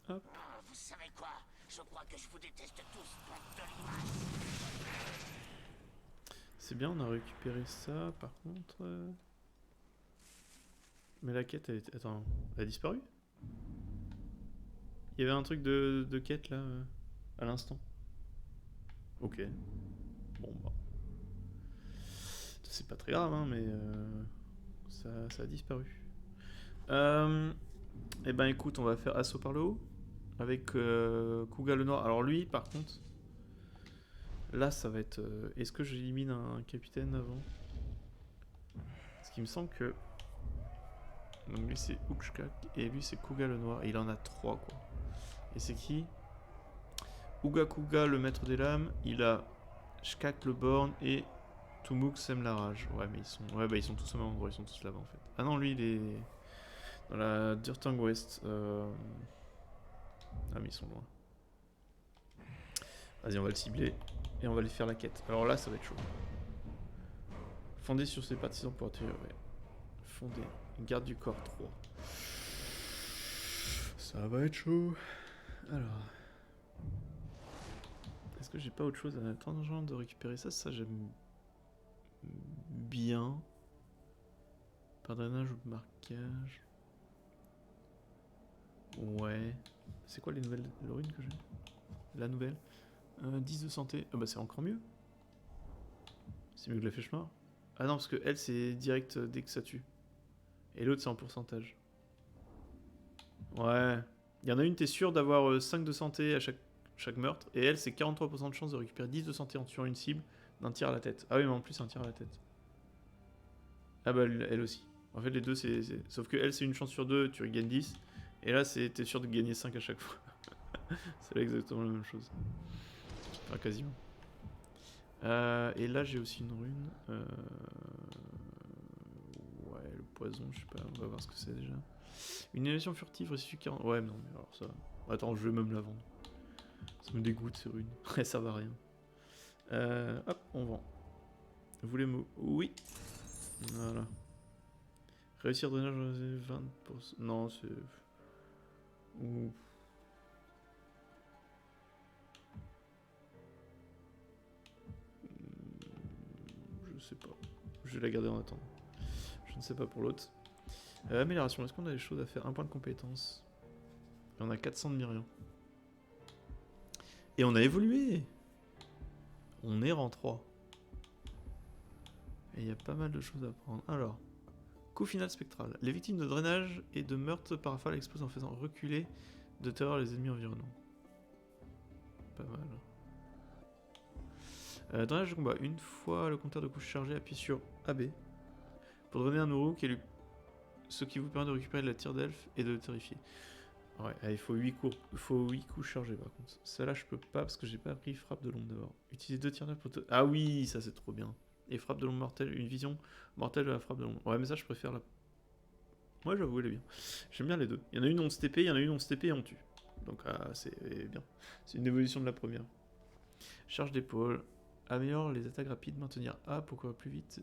Vous savez quoi? Je crois que je vous déteste tous, bande de limaces.
C'est bien, on a récupéré ça, par contre... Mais la quête, elle est... Attends, elle a disparu? Il y avait un truc de quête, là, à l'instant. Ok. Bon, bah... C'est pas très grave, hein, mais... Ça a disparu. Eh ben, écoute, on va faire assaut par le haut. Avec Kuga le Noir. Alors lui, par contre... Là, ça va être... Est-ce que j'élimine un capitaine avant? Parce qu'il me semble que... Donc lui, c'est Ukshkak. Et lui, c'est Kuga le Noir. Et il en a 3, quoi. Et c'est qui? Uga Kuga, le maître des lames. Il a Shkak le Born et Tumuk sème la rage. Ouais, mais ils sont... Ouais, bah ils sont tous au même endroit, ils sont tous là-bas en fait. Ah non, lui il est... Dans la Dirtang West. Ah mais ils sont loin. Vas-y, on va le cibler. Et on va aller faire la quête. Alors là, ça va être chaud. Fonder sur ses partisans pour attirer... Ouais. Fonder. Garde du corps 3. Ça va être chaud. Alors... Est-ce que j'ai pas autre chose à attendre, genre, de récupérer ça? Ça, j'aime bien. Par drainage ou marquage. Ouais. C'est quoi les nouvelles runes que j'ai? La nouvelle 10 de santé. Ah bah c'est encore mieux. C'est mieux que la flèche noire. Ah non, parce que elle, c'est direct dès que ça tue. Et l'autre, c'est en pourcentage. Ouais. Il y en a une, t'es sûr d'avoir 5 de santé à chaque meurtre. Et elle, c'est 43% de chance de récupérer 10 de santé en tuant une cible d'un tir à la tête. Ah oui, mais en plus, un tir à la tête. Ah bah, elle aussi. En fait, les deux, c'est... Sauf que elle, c'est une chance sur 2, tu gagnes 10. Et là, t'es sûr de gagner 5 à chaque fois. C'est là exactement la même chose. Enfin, quasiment. Et là, j'ai aussi une rune. Ouais, le poison, je sais pas, on va voir ce que c'est déjà. Une élévation furtive, reçu 40... Ouais, non, mais alors ça... Attends, je vais même la vendre. Ça me dégoûte, ces runes. Ouais, ça va rien. Hop, on vend. Vous voulez me... Oui. Voilà. Réussir drainage 20%. Non, c'est... Ouh. Je sais pas. Je vais la garder en attendant. Je ne sais pas pour l'autre. Amélioration, est-ce qu'on a des choses à faire? Un point de compétence. Et on a 400 de Myriam. Et on a évolué. On est rang 3. Et il y a pas mal de choses à prendre. Alors, coup final spectral. Les victimes de drainage et de meurtre par rafale explosent en faisant reculer de terreur les ennemis environnants. Pas mal. Drainage de combat. Une fois le compteur de couche chargé, appuyez sur AB pour donner un euro qui est ce qui vous permet de récupérer de la tire d'elfe et de le terrifier. Ouais, il faut 8 coups chargés par contre. Celle-là je peux pas parce que j'ai pas appris frappe de l'ombre d'abord. Utilisez 2 tirs d'elfe pour te... Ah oui, ça c'est trop bien. Et frappe de l'ombre mortelle, une vision mortelle de la frappe de l'ombre. Ouais, mais ça je préfère la... Moi j'avoue, elle est bien. J'aime bien les deux. Il y en a une on se TP, il y en a une on se TP et on tue. Donc c'est bien. C'est une évolution de la première. Charge d'épaule. Améliore les attaques rapides, maintenir A pour courir plus vite.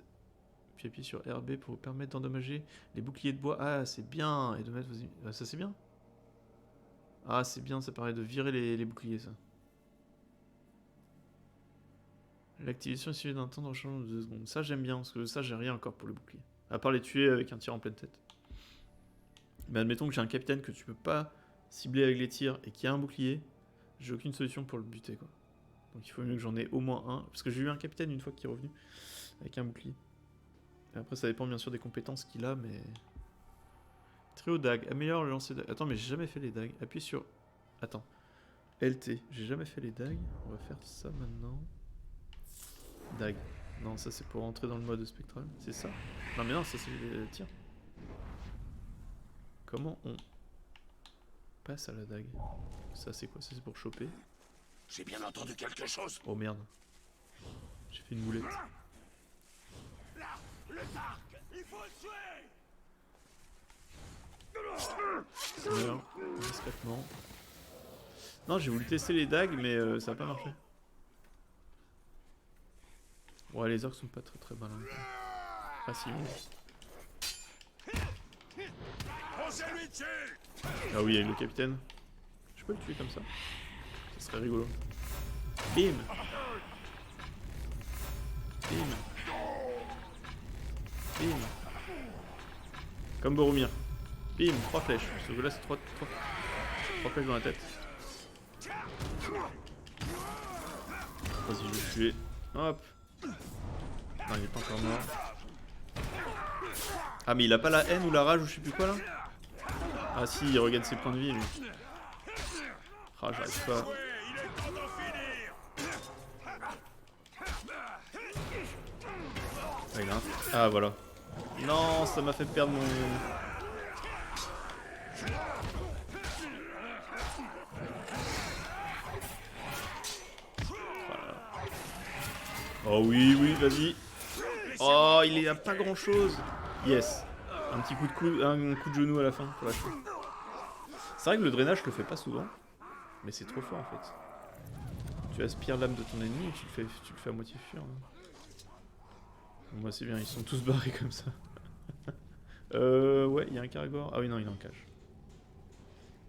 Puis appuyer sur RB pour vous permettre d'endommager les boucliers de bois. Ah, c'est bien. Et de mettre vos... ça c'est bien. Ah, c'est bien, ça permet de virer les boucliers, ça. L'activation est suivie d'un temps de rechargement de 2 secondes. Ça, j'aime bien, parce que ça, j'ai rien encore pour le bouclier. À part les tuer avec un tir en pleine tête. Mais admettons que j'ai un capitaine que tu peux pas cibler avec les tirs et qui a un bouclier. J'ai aucune solution pour le buter, quoi. Donc il faut mieux que j'en ai au moins un. Parce que j'ai eu un capitaine une fois qui est revenu avec un bouclier. Et après, ça dépend bien sûr des compétences qu'il a, mais... Trio dague. Améliore le lancer dague. Attends, mais j'ai jamais fait les dagues. Appuie sur... Attends. LT. J'ai jamais fait les dagues. On va faire ça maintenant. Dague. Non, ça c'est pour rentrer dans le mode spectral. C'est ça. Non mais non, ça c'est les tirs. Comment on passe à la dague? Ça c'est quoi? Ça c'est pour choper.
J'ai bien entendu quelque chose.
Oh merde. J'ai fait une moulette.
Là, le Tark, il faut le tuer.
Alors, discrètement. Non, j'ai voulu tester les dagues, mais ça a pas marché. Ouais, les orques sont pas très malins. Ah si, oui. Ah oui, avec le capitaine. Je peux le tuer comme ça. Ça serait rigolo. Bim. Bim. Bim. Comme Boromir. Bim, 3 flèches. Sauf que là, c'est 3 flèches dans la tête. Vas-y, je vais le tuer. Hop. Non, il est pas encore mort. Ah, mais il a pas la haine ou la rage ou je sais plus quoi là? Ah, si, il regagne ses points de vie lui. Ah, j'arrive pas. Ah, il a un... Ah, voilà. Non, ça m'a fait perdre mon... Oh oui, oui, vas-y. Oh, il a pas grand chose. Yes. Un petit un coup de genou à la fin pour la fin. C'est vrai que le drainage je le fais pas souvent. Mais c'est trop fort en fait. Tu aspires l'âme de ton ennemi et tu le fais à moitié fuir. Hein. Bon, bah c'est bien, ils sont tous barrés comme ça. Ouais, il y a un Caragor. Ah oui, non, il est en cage.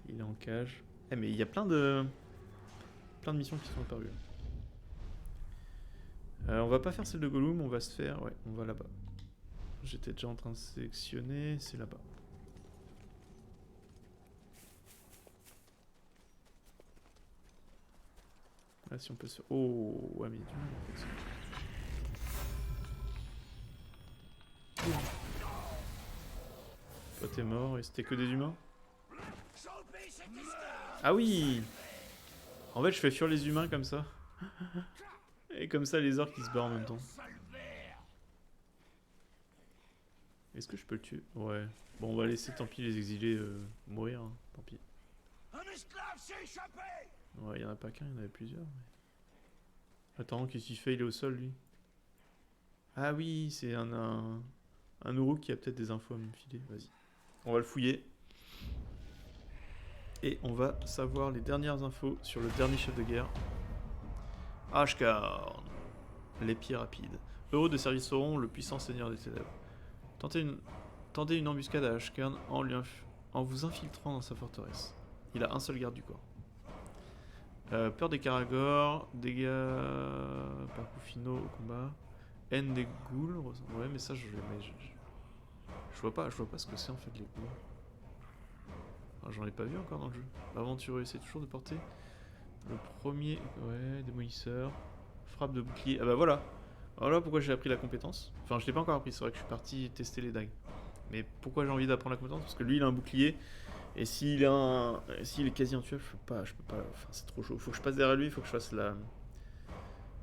Il est en cage. Eh, mais il y a plein de missions qui sont apparues. On va pas faire celle de Gollum, on va se faire... Ouais, on va là-bas. J'étais déjà en train de sélectionner, c'est là-bas. Là, si on peut se faire... Oh, ouais, mais il y a du mal en fait. Toi t'es mort et c'était que des humains? Ah oui! En fait je fais fuir les humains comme ça. Et comme ça les orques qui se barrent en même temps. Est-ce que je peux le tuer? Ouais. Bon on va laisser tant pis les exilés mourir, hein. Tant pis. Ouais y'en a pas qu'un, il y en avait plusieurs. Mais... Attends, qu'est-ce qu'il fait? Il est au sol lui. Ah oui, c'est un Uruk qui a peut-être des infos à me filer, vas-y. On va le fouiller. Et on va savoir les dernières infos sur le dernier chef de guerre. Ashkarn. L'épier rapide. Heureux de servir Sauron, le puissant seigneur des ténèbres. Tentez une embuscade à Ashkarn en vous infiltrant dans sa forteresse. Il a un seul garde du corps. Peur des Caragor, dégâts par coup finaux au combat. Haine des ghouls. Ouais, mais ça je vois pas ce que c'est en fait les ghouls. J'en ai pas vu encore dans le jeu. L'aventureux essaie toujours de porter le premier... Ouais, démolisseur. Frappe de bouclier. Ah bah voilà. Voilà pourquoi j'ai appris la compétence. Enfin, je l'ai pas encore appris, c'est vrai que je suis parti tester les dagues. Mais pourquoi j'ai envie d'apprendre la compétence? Parce que lui, il a un bouclier. Et s'il est quasi intuable, je peux pas... Enfin, c'est trop chaud. Faut que je passe derrière lui, faut que je fasse la...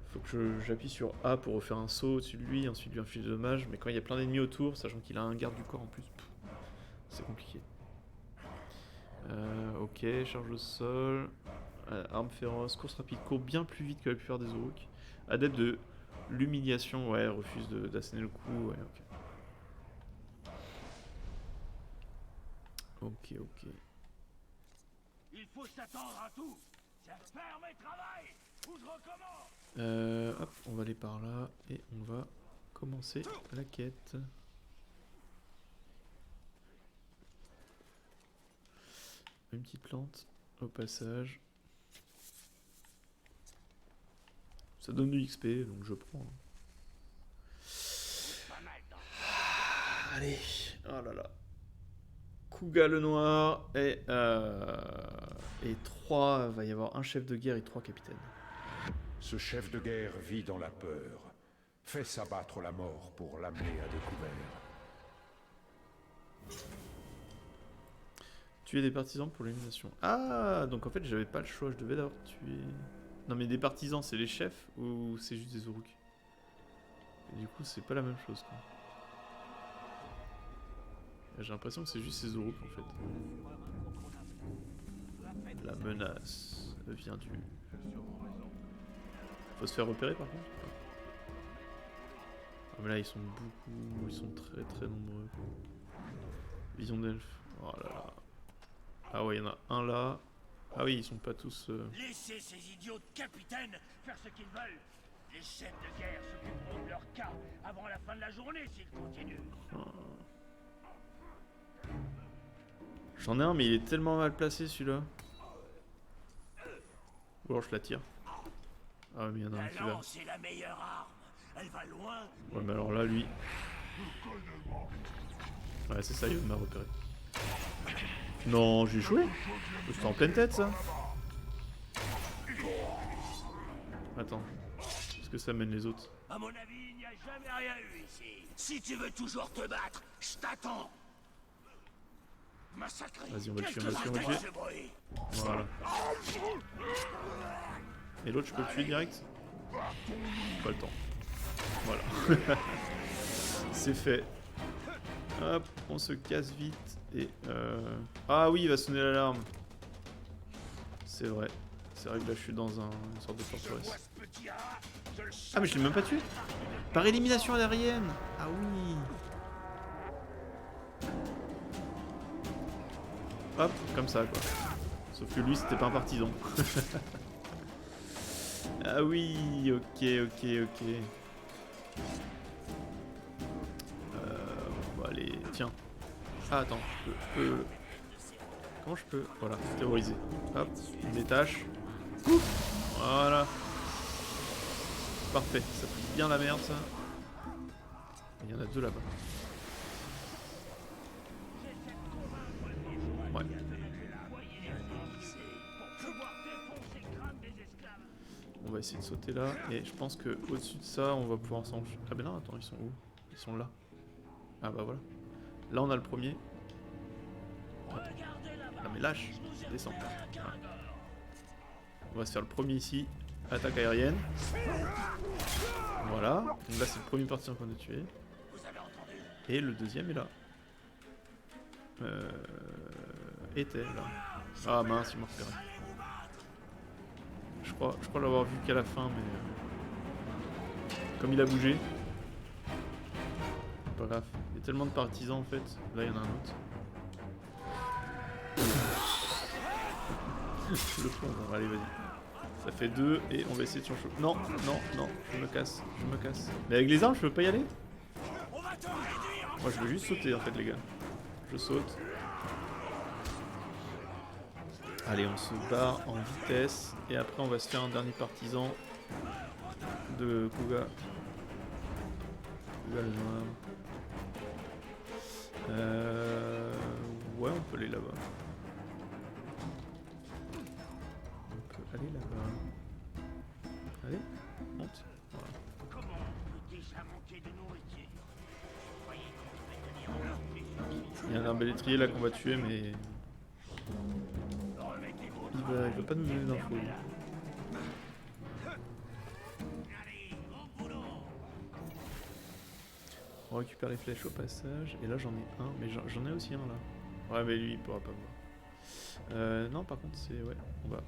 Faut que j'appuie sur A pour refaire un saut au-dessus de lui, ensuite lui infliger des dommages. Mais quand il y a plein d'ennemis autour, sachant qu'il a un garde du corps en plus, c'est compliqué. Ok, charge au sol. Arme féroce, course rapide, court bien plus vite que la plupart des Uruk. Adepte de l'humiliation, ouais, refuse d'asséner le coup, ouais, ok. Ok.
Il faut s'attendre à tout. C'est ferme et travail. Ou je recommence.
Hop, on va aller par là et on va commencer la quête. Une petite plante au passage. Ça donne du XP, donc je prends. Allez, oh là là. Kuga le noir et 3, va y avoir un chef de guerre et 3 capitaines.
Ce chef de guerre vit dans la peur. Fait s'abattre la mort pour l'amener à découvert.
Tuer des partisans pour l'élimination. Ah, donc en fait j'avais pas le choix, je devais d'abord tuer... Non mais des partisans c'est les chefs ou c'est juste des Uruk? Et du coup c'est pas la même chose quoi. J'ai l'impression que c'est juste ces Uruk en fait. La menace vient du... Faut se faire repérer par contre. Ah mais là ils sont beaucoup, ils sont très très nombreux. Vision d'elfe, oh là là. Ah ouais, il y en a un là. Ah oui, ils sont pas tous...
Laissez ces idiots de capitaines faire ce qu'ils veulent. Les chefs de guerre s'occuperont de leur cas avant la fin de la journée s'ils continuent.
J'en ai un, mais il est tellement mal placé celui-là. Ou alors je la tire. Ah mais il y en a un qui va.
La lance est la meilleure arme. Elle va loin.
Ouais mais alors là lui... Ouais c'est ça, il m'a repéré. Non, j'ai échoué. C'était en pleine tête ça. Attends. Est-ce que ça mène les autres?
À mon avis, il n'y a jamais rien eu ici. Si tu veux toujours te battre, je t'attends. Massacré.
Vas-y, on va le tuer, on va le tuer. Voilà. Et l'autre, je peux le tuer direct? Pas le temps. Voilà. C'est fait. Hop, on se casse vite. Et ah oui, il va sonner l'alarme. C'est vrai. C'est vrai que là, je suis dans une sorte de forteresse. Ah mais je l'ai même pas tué. Par élimination aérienne. Ah oui. Hop, comme ça quoi. Sauf que lui c'était pas un partisan. Ah oui, ok. Bon, allez, tiens. Ah attends, je peux... Comment je peux... Voilà, terroriser. Hop, on détache. Voilà. Parfait, ça fout bien la merde ça. Il y en a deux là-bas. Ouais. On va essayer de sauter là. Et je pense que au-dessus de ça, on va pouvoir s'en... Ah ben non, attends, ils sont où? Ils sont là. Ah bah voilà. Là on a le premier. Ah mais lâche, descends. Voilà. On va se faire le premier ici. Attaque aérienne. Voilà. Donc là c'est le premier partisan qu'on a tué. Et le deuxième est là. Était là. Ah mince, il m'a repéré. Je crois l'avoir vu qu'à la fin, mais... Comme il a bougé. Pas grave. Il y a tellement de partisans en fait. Là il y en a un autre. Le fond, bon, allez vas-y. Ça fait 2 et on va essayer de surchauffer. Non, je me casse. Mais avec les armes je peux pas y aller? Moi je veux juste sauter en fait les gars. Je saute. Allez on se barre en vitesse. Et après on va se faire un dernier partisan de Kuga. Kuga le noir. Ouais on peut aller là-bas. Allez là-bas. Allez, monte. Voilà. Il y a un arbalétrier là qu'on va tuer, mais il va pas nous donner d'infos. On récupère les flèches au passage. Et là j'en ai un, mais j'en ai aussi un là. Ouais mais lui il pourra pas voir. Non par contre c'est... Ouais,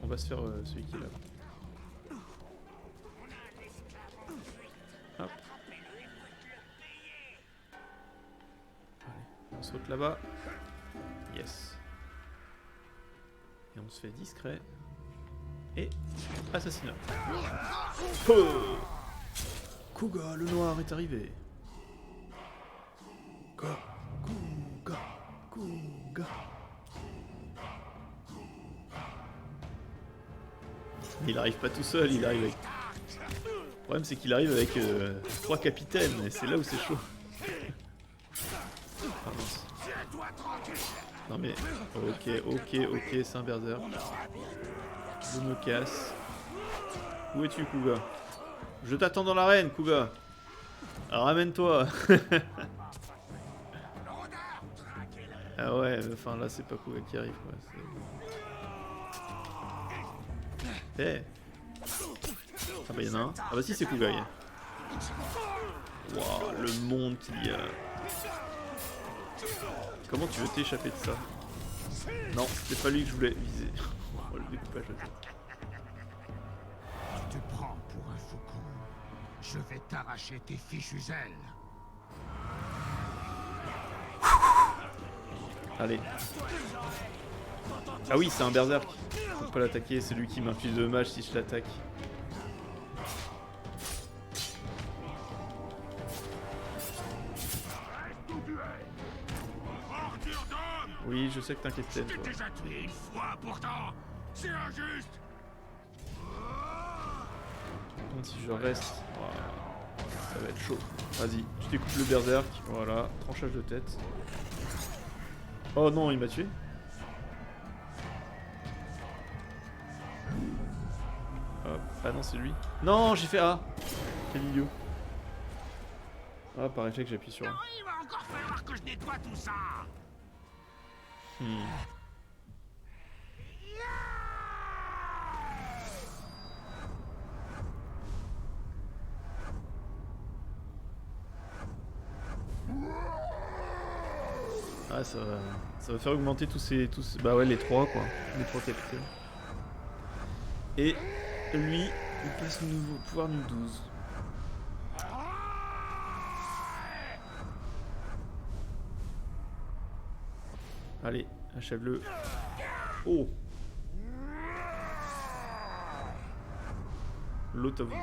on va se faire celui qui est là. Hop. Allez, on saute là-bas. Yes. Et on se fait discret. Et assassinat. Oh Kuga le noir est arrivé. Kuga. Il arrive pas tout seul, il arrive avec... Le problème c'est qu'il arrive avec 3 capitaines, et c'est là où c'est chaud. Ah, mince. Non mais... Ok, c'est un berserk. Je me casse. Où es-tu Kuga? Je t'attends dans l'arène Kuga. Ramène-toi. Ah ouais, enfin là c'est pas Kuga qui arrive quoi. Eh. Ah bah y'en a un. Ah bah si c'est Kuga. Waouh, le monde qu'il y a. Comment tu veux t'échapper de ça? Non, c'est pas lui que je voulais viser. Oh, le découpage de tête.
Tu te prends pour un faucon. Je vais t'arracher tes fichues ailes.
Allez. Ah oui, c'est un berserk. Faut pas l'attaquer, c'est lui qui m'inflige de dommages si je l'attaque. Oui, je sais que t'inquiètes toi.
Déjà tué une fois pourtant. C'est injuste.
Donc si je reste, wow, ça va être chaud. Vas-y, je découpe le berserk. Voilà, tranchage de tête. Oh non, il m'a tué. Hop. Ah non, c'est lui. Non, j'ai fait A. Quel idiot. Ah, par réflexe, j'appuie sur A.
Non, il va encore falloir que je nettoie tout ça.
Ah, ça va faire augmenter tous ces... Bah ouais, les 3 quoi. Les 3 capitaines. Et lui, Il passe nouveau, pouvoir nu 12. Allez, achève-le. Oh! L'autre a vu.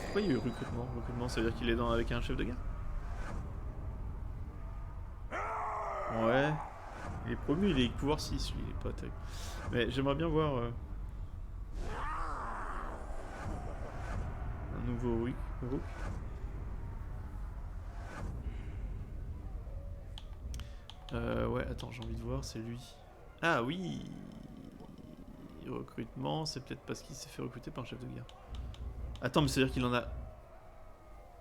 Pourquoi il y a eu recrutement? Recrutement, ça veut dire qu'il est avec un chef de guerre? Ouais. Il est promu, il est pouvoir 6, lui, il est pas terrible. Mais j'aimerais bien voir un nouveau Rook. Ouais, attends, j'ai envie de voir, c'est lui. Ah oui! Recrutement, c'est peut-être parce qu'il s'est fait recruter par un chef de guerre. Attends, mais c'est-à-dire qu'il en a...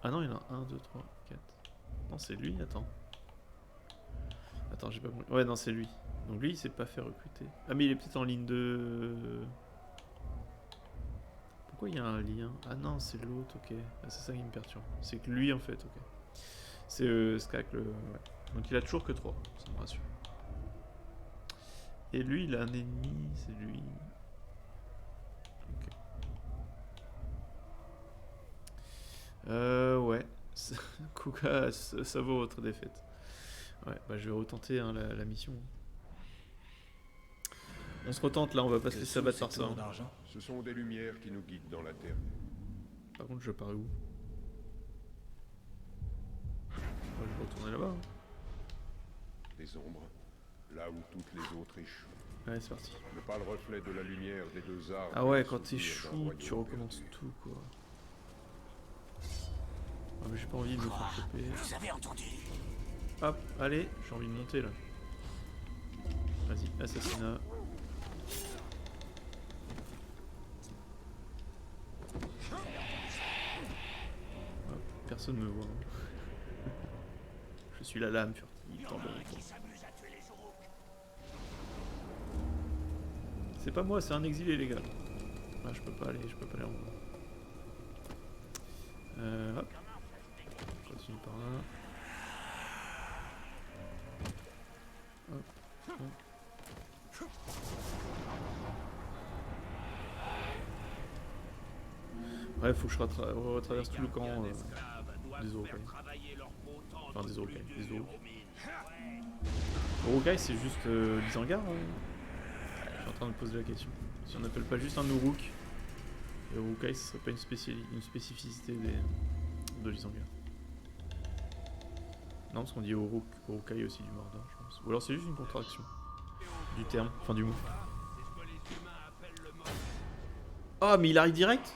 Ah non, il en a 1, 2, 3, 4. Non, c'est lui, attends. Attends, j'ai pas compris. Ouais, non, c'est lui. Donc lui, il s'est pas fait recruter. Ah, mais il est peut-être en ligne de... Pourquoi il y a un lien? Ah non, c'est l'autre, ok. Ah, c'est ça qui me perturbe. C'est que lui, en fait, ok. C'est Skak, le... Ouais. Donc il a toujours que 3, ça me rassure. Et lui, il a un ennemi, c'est lui. Ok. Ouais. Kuka, ça vaut votre défaite. Ouais, bah je vais retenter hein, la mission. On se retente là, on va pas se laisser abattre par ça. Hein.
Ce sont des lumières qui nous guident dans la Terre.
Par contre, je pars où? Je vais retourner là-bas. Hein.
Des ombres, là où toutes les autres échouent.
Allez, c'est parti.
Le pâle reflet de la lumière des deux arbres.
Ah ouais, quand t'échoues, tu recommences tout quoi. Ah mais j'ai pas envie de me faire choper.
Vous avez entendu?
Hop, allez, j'ai envie de monter là. Vas-y, assassinat. Hop, personne me voit. Je suis la lame furtive. C'est pas moi, c'est un exilé les gars. Ah, je peux pas aller en haut. Hop. Je continue par là. Hop. Hop. Ouais, faut que je retraverse tout le camp des Urukai. Enfin, des Urukai. Des Urukai, c'est juste Lisengard hein. Je suis en train de poser la question. Si on n'appelle pas juste un Uruk, et Urukai, ce serait pas une spécificité de Lisengard. Non, parce qu'on dit Urukai aussi du Mordor, je pense. Ou alors c'est juste une contraction du terme, enfin du mot. Oh, mais il arrive direct?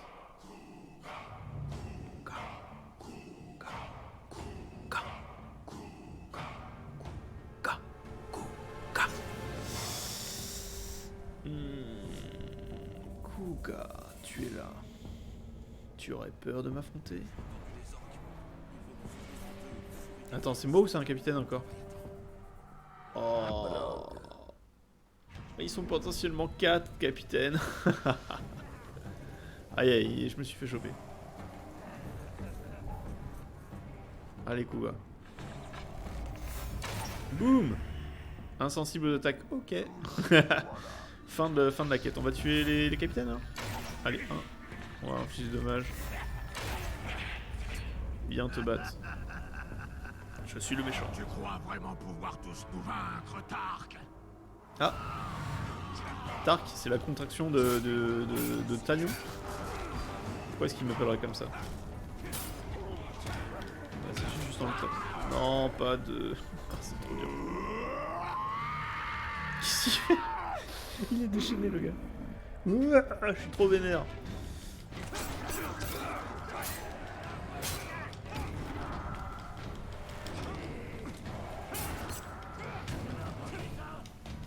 Kuga, tu es là. Tu aurais peur de m'affronter? Attends, c'est moi ou c'est un capitaine encore? Oh. Ils sont potentiellement 4 capitaines. Aïe aïe, je me suis fait choper. Allez, Kuga. Boum. Insensible d'attaque, ok. fin de la quête. On va tuer les capitaines hein. Allez, 1. On va infliger de dommages. Viens te battre. Je suis le méchant.
Tu crois vraiment pouvoir tous nous vaincre, Tark?
Ah. Tark, c'est la contraction de Tanium. Pourquoi est-ce qu'il m'appellerait comme ça? C'est juste en le top. Non, pas de... C'est trop dur. Qu'est-ce qu'il fait? Il est déchaîné le gars. Je suis trop vénère.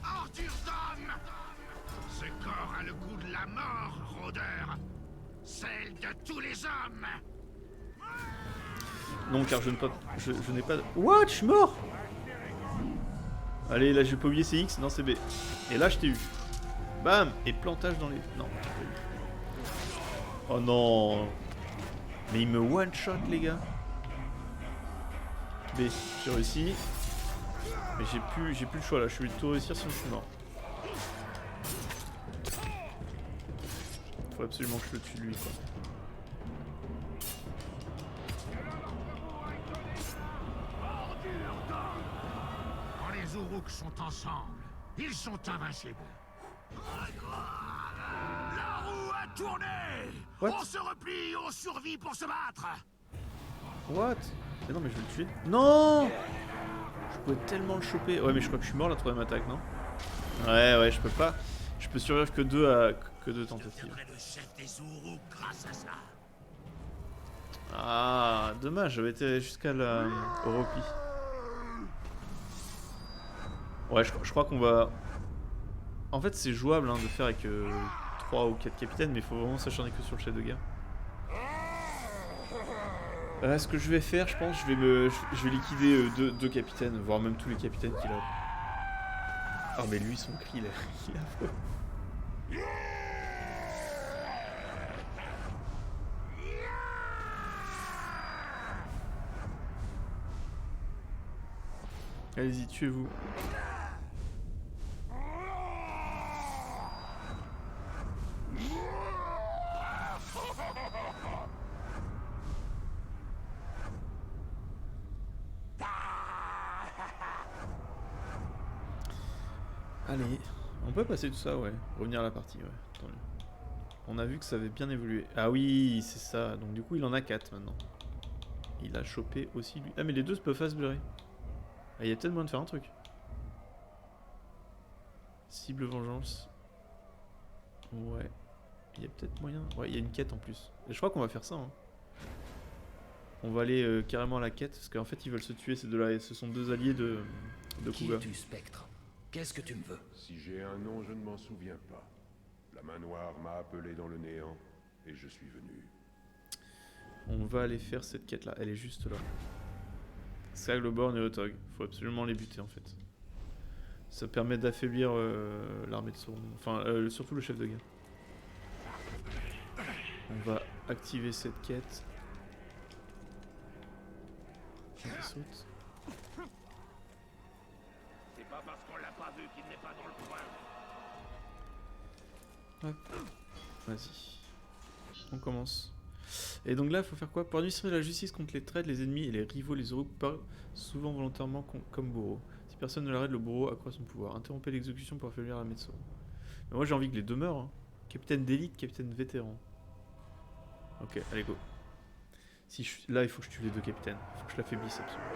Ordure d'homme! Ce corps a le goût de la mort, rôdeur. Celle de tous les hommes.
Non, car je n'ai pas... What? Je suis mort? Allez, là j'ai pas oublié c'est X, non c'est B. Et là je t'ai eu. Bam! Et plantage dans les... Non. Oh non! Mais il me one-shot les gars. B, j'ai réussi. Mais j'ai plus le choix là, je suis tout réussir sinon je suis mort. faut absolument que je le tue lui quoi.
Quand les Uruks sont ensemble, ils sont invincibles. La roue a tourné.
What?
On se replie, on survit pour se battre.
What? Mais non mais je vais le tuer. Non! Je pouvais tellement le choper. Ouais mais je crois que je suis mort la troisième attaque, non? Ouais je peux pas. Je peux survivre que deux tentatives.
Le chef des Uruks grâce à ça.
Ah dommage, j'avais été jusqu'à au repli. Ouais je crois qu'on va... En fait c'est jouable hein, de faire avec 3 ou 4 capitaines, mais il faut vraiment s'acharner que sur le chef de guerre. Ce que je vais faire, je pense, je vais liquider deux capitaines, voire même tous les capitaines qu'il a. Ah mais lui son cri il est affreux. Allez-y, tuez-vous. Allez, on peut passer tout ça, ouais. Revenir à la partie, ouais. Attendez. On a vu que ça avait bien évolué. Ah oui, c'est ça. Donc du coup, il en a 4 maintenant. Il a chopé aussi lui. Ah mais les deux peuvent fast blurrer. Ah, il y a peut-être moyen de faire un truc. Cible vengeance. Ouais. Il y a peut-être moyen. Ouais, il y a une quête en plus. Et je crois qu'on va faire ça. Hein. On va aller carrément à la quête. Parce qu'en fait, ils veulent se tuer ces deux-là. Et ce sont deux alliés de
Qui
Kuga.
es-tu, Spectre? Qu'est-ce que tu me veux?
Si j'ai un nom, je ne m'en souviens pas. La main noire m'a appelé dans le néant, et je suis venu.
On va aller faire cette quête-là. Elle est juste là. Sagloborn et Otog. Faut absolument les buter en fait. Ça permet d'affaiblir l'armée de Sauron. Enfin, surtout le chef de guerre. On va activer cette quête. On saute.
C'est pas parce qu'on l'a pas vu qu'il n'est pas dans le coin.
Hop. Vas-y. On commence. Et donc là, il faut faire quoi? Pour administrer la justice contre les traîtres, les ennemis et les rivaux, les Uruks parlent souvent volontairement comme bourreaux. Si personne ne l'arrête, le bourreau accroît son pouvoir. Interrompez l'exécution pour affaiblir l'armée de Sauron. Mais moi, j'ai envie que les deux meurent. Hein. Capitaine d'élite, capitaine vétéran. Ok, allez, go. Là, il faut que je tue les deux capitaines. Il faut que je l'affaiblisse absolument.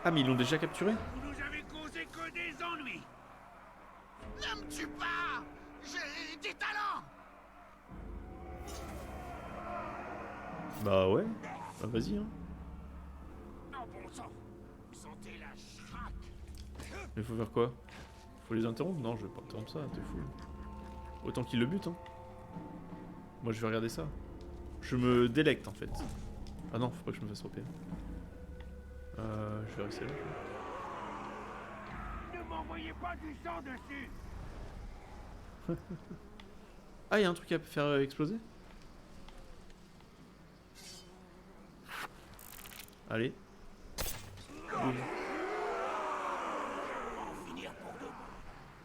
Ah, mais ils l'ont déjà capturé?
Vous nous avez causé que des ennuis. Ne me tue pas. J'ai des talents.
Bah ouais. Bah vas-y, hein.
Non, bon sang. Sentez la schrack.
Mais faut faire quoi? Faut les interrompre? Non, je vais pas interrompre ça, t'es fou. Autant qu'ils le butent, hein. Moi, je vais regarder ça. Je me délecte, en fait. Ah non, faut pas que je me fasse repérer. Je vais rester là.
Ne m'envoyez pas du sang dessus.
Ah, il y a un truc à faire exploser? Allez. Boum.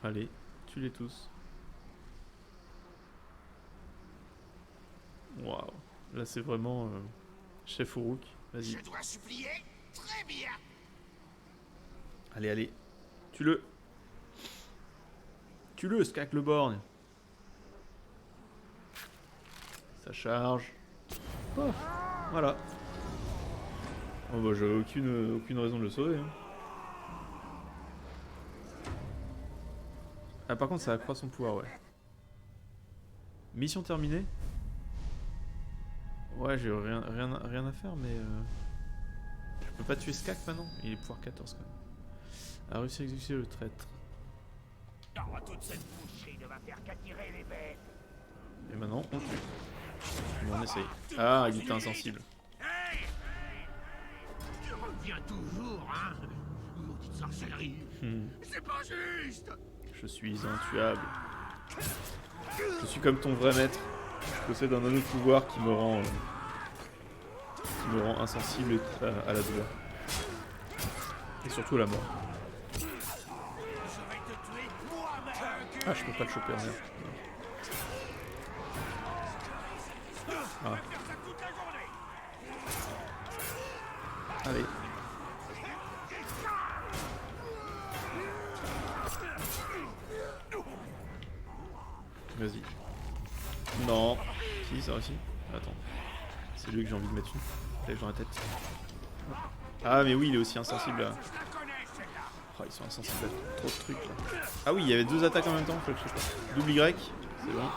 Allez, tue-les tous. Waouh. Là, c'est vraiment chef Uruk. Vas-y.
Je dois supplier. Très bien.
Allez, allez. Tue-le. Tue-le, Skakleborn. Ça charge. Oh, voilà. Oh bah j'avais aucune raison de le sauver. Hein. Ah par contre ça accroît son pouvoir, ouais. Mission terminée. Ouais j'ai rien à faire mais... Je peux pas tuer Skak maintenant. Il est pouvoir 14 quand même. A réussi à exécuter le traître.
Oh, toute cette boucherie ne va faire qu'attirer les bêtes.
Et maintenant on le tue. Bon on essaye. Ah il était insensible.
Hey, tu reviens toujours, hein. Maudite sorcellerie. C'est pas juste.
Je suis intuable. Je suis comme ton vrai maître. Je possède un anneau de pouvoir qui me rend insensible à la douleur. Et surtout à la mort.
Je vais te tuer moi-même.
Ah, je peux pas le choper en l'air. Ah. Allez. Vas-y. Non. Si, ça aussi. Attends. C'est lui que j'ai envie de mettre une flèche dans la tête. Ah, mais oui, il est aussi insensible à... Oh, ils sont insensibles à trop de trucs là. Ah oui, il y avait 2 attaques en même temps, je sais pas. Double Y, c'est bon.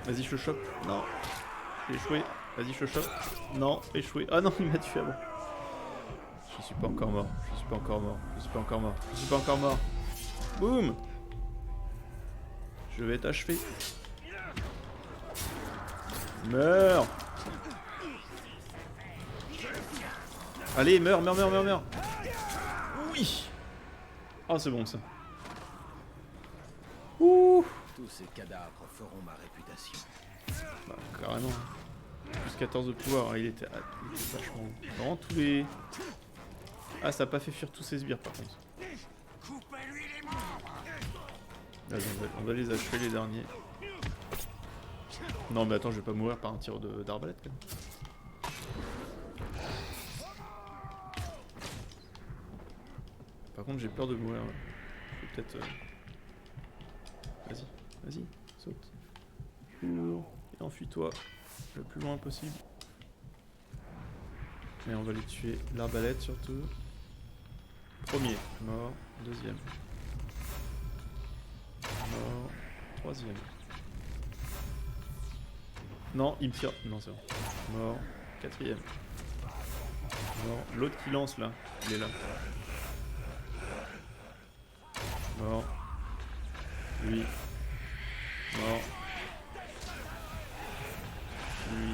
Vas-y, je le chope. Non. J'ai échoué. Vas-y, je le chope. Non, échoué. Ah non, il m'a tué avant. Je suis pas encore mort. Je suis pas encore mort. Je suis pas encore mort. Je suis pas encore mort. Boum. Je vais t'achever. Meurs. Allez, meurs, meurs, meurs, meurs, meurs. Oui. Oh, c'est bon ça. Ouh.
Tous ces cadavres feront ma réputation.
Bah, carrément. Plus 14 de pouvoir, il était vachement... Vraiment tous les... Ah, ça a pas fait fuir tous ces sbires par contre. Vas-y, on va les achever les derniers. Non mais attends, je vais pas mourir par un tir d'arbalète quand même. Par contre j'ai peur de mourir. Ouais. Je vais peut-être... Vas-y, vas-y, saute. Cours et enfuis-toi le plus loin possible. Et on va les tuer. L'arbalète surtout. Premier, mort. Deuxième. Mort. Troisième. Non, il me tire. Non, c'est bon. Mort. Quatrième. Mort. L'autre qui lance là, il est là. Mort. Lui. Mort. Lui.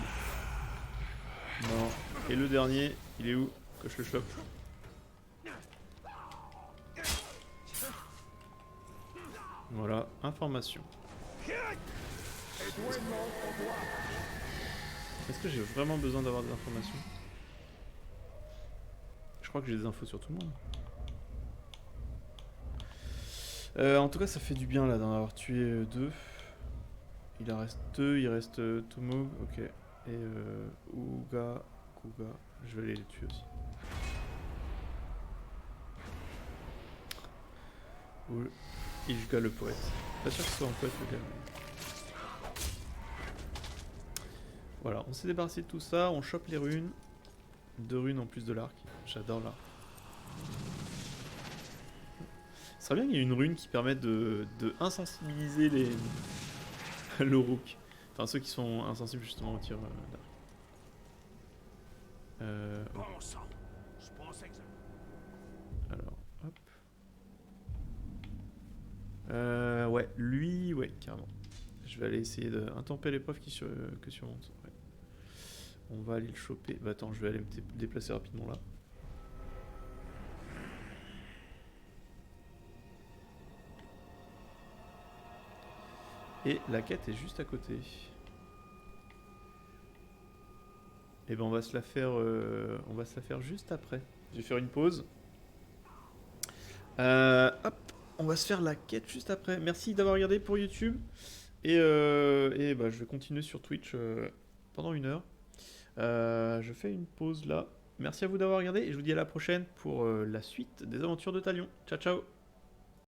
Mort. Et le dernier, il est où? Que je le chope. Voilà, information. Est-ce que j'ai vraiment besoin d'avoir des informations? Je crois que j'ai des infos sur tout le monde. En tout cas, ça fait du bien là d'en avoir tué 2. Il en reste 2, il reste Tomo, ok. Et Kuga, je vais aller les tuer aussi. Ishga le poète. Pas sûr que ce soit un poète le gars. Voilà, on s'est débarrassé de tout ça, on chope les runes. 2 runes en plus de l'arc. J'adore l'arc. Ce serait bien qu'il y ait une rune qui permette de insensibiliser les le rook. Enfin ceux qui sont insensibles justement au tir d'arc.
Bon sang, je pensais que ça...
Alors, hop. Ouais, lui, ouais, carrément. Je vais aller essayer d'intemper l'épreuve que surmonte. Ouais. On va aller le choper. Bah attends, je vais aller me déplacer rapidement là. Et la quête est juste à côté. Et ben on va se la faire juste après. Je vais faire une pause. Hop, on va se faire la quête juste après. Merci d'avoir regardé pour YouTube. Et bah, je vais continuer sur Twitch pendant 1 heure. Je fais une pause là. Merci à vous d'avoir regardé et je vous dis à la prochaine pour la suite des aventures de Talion. Ciao ciao.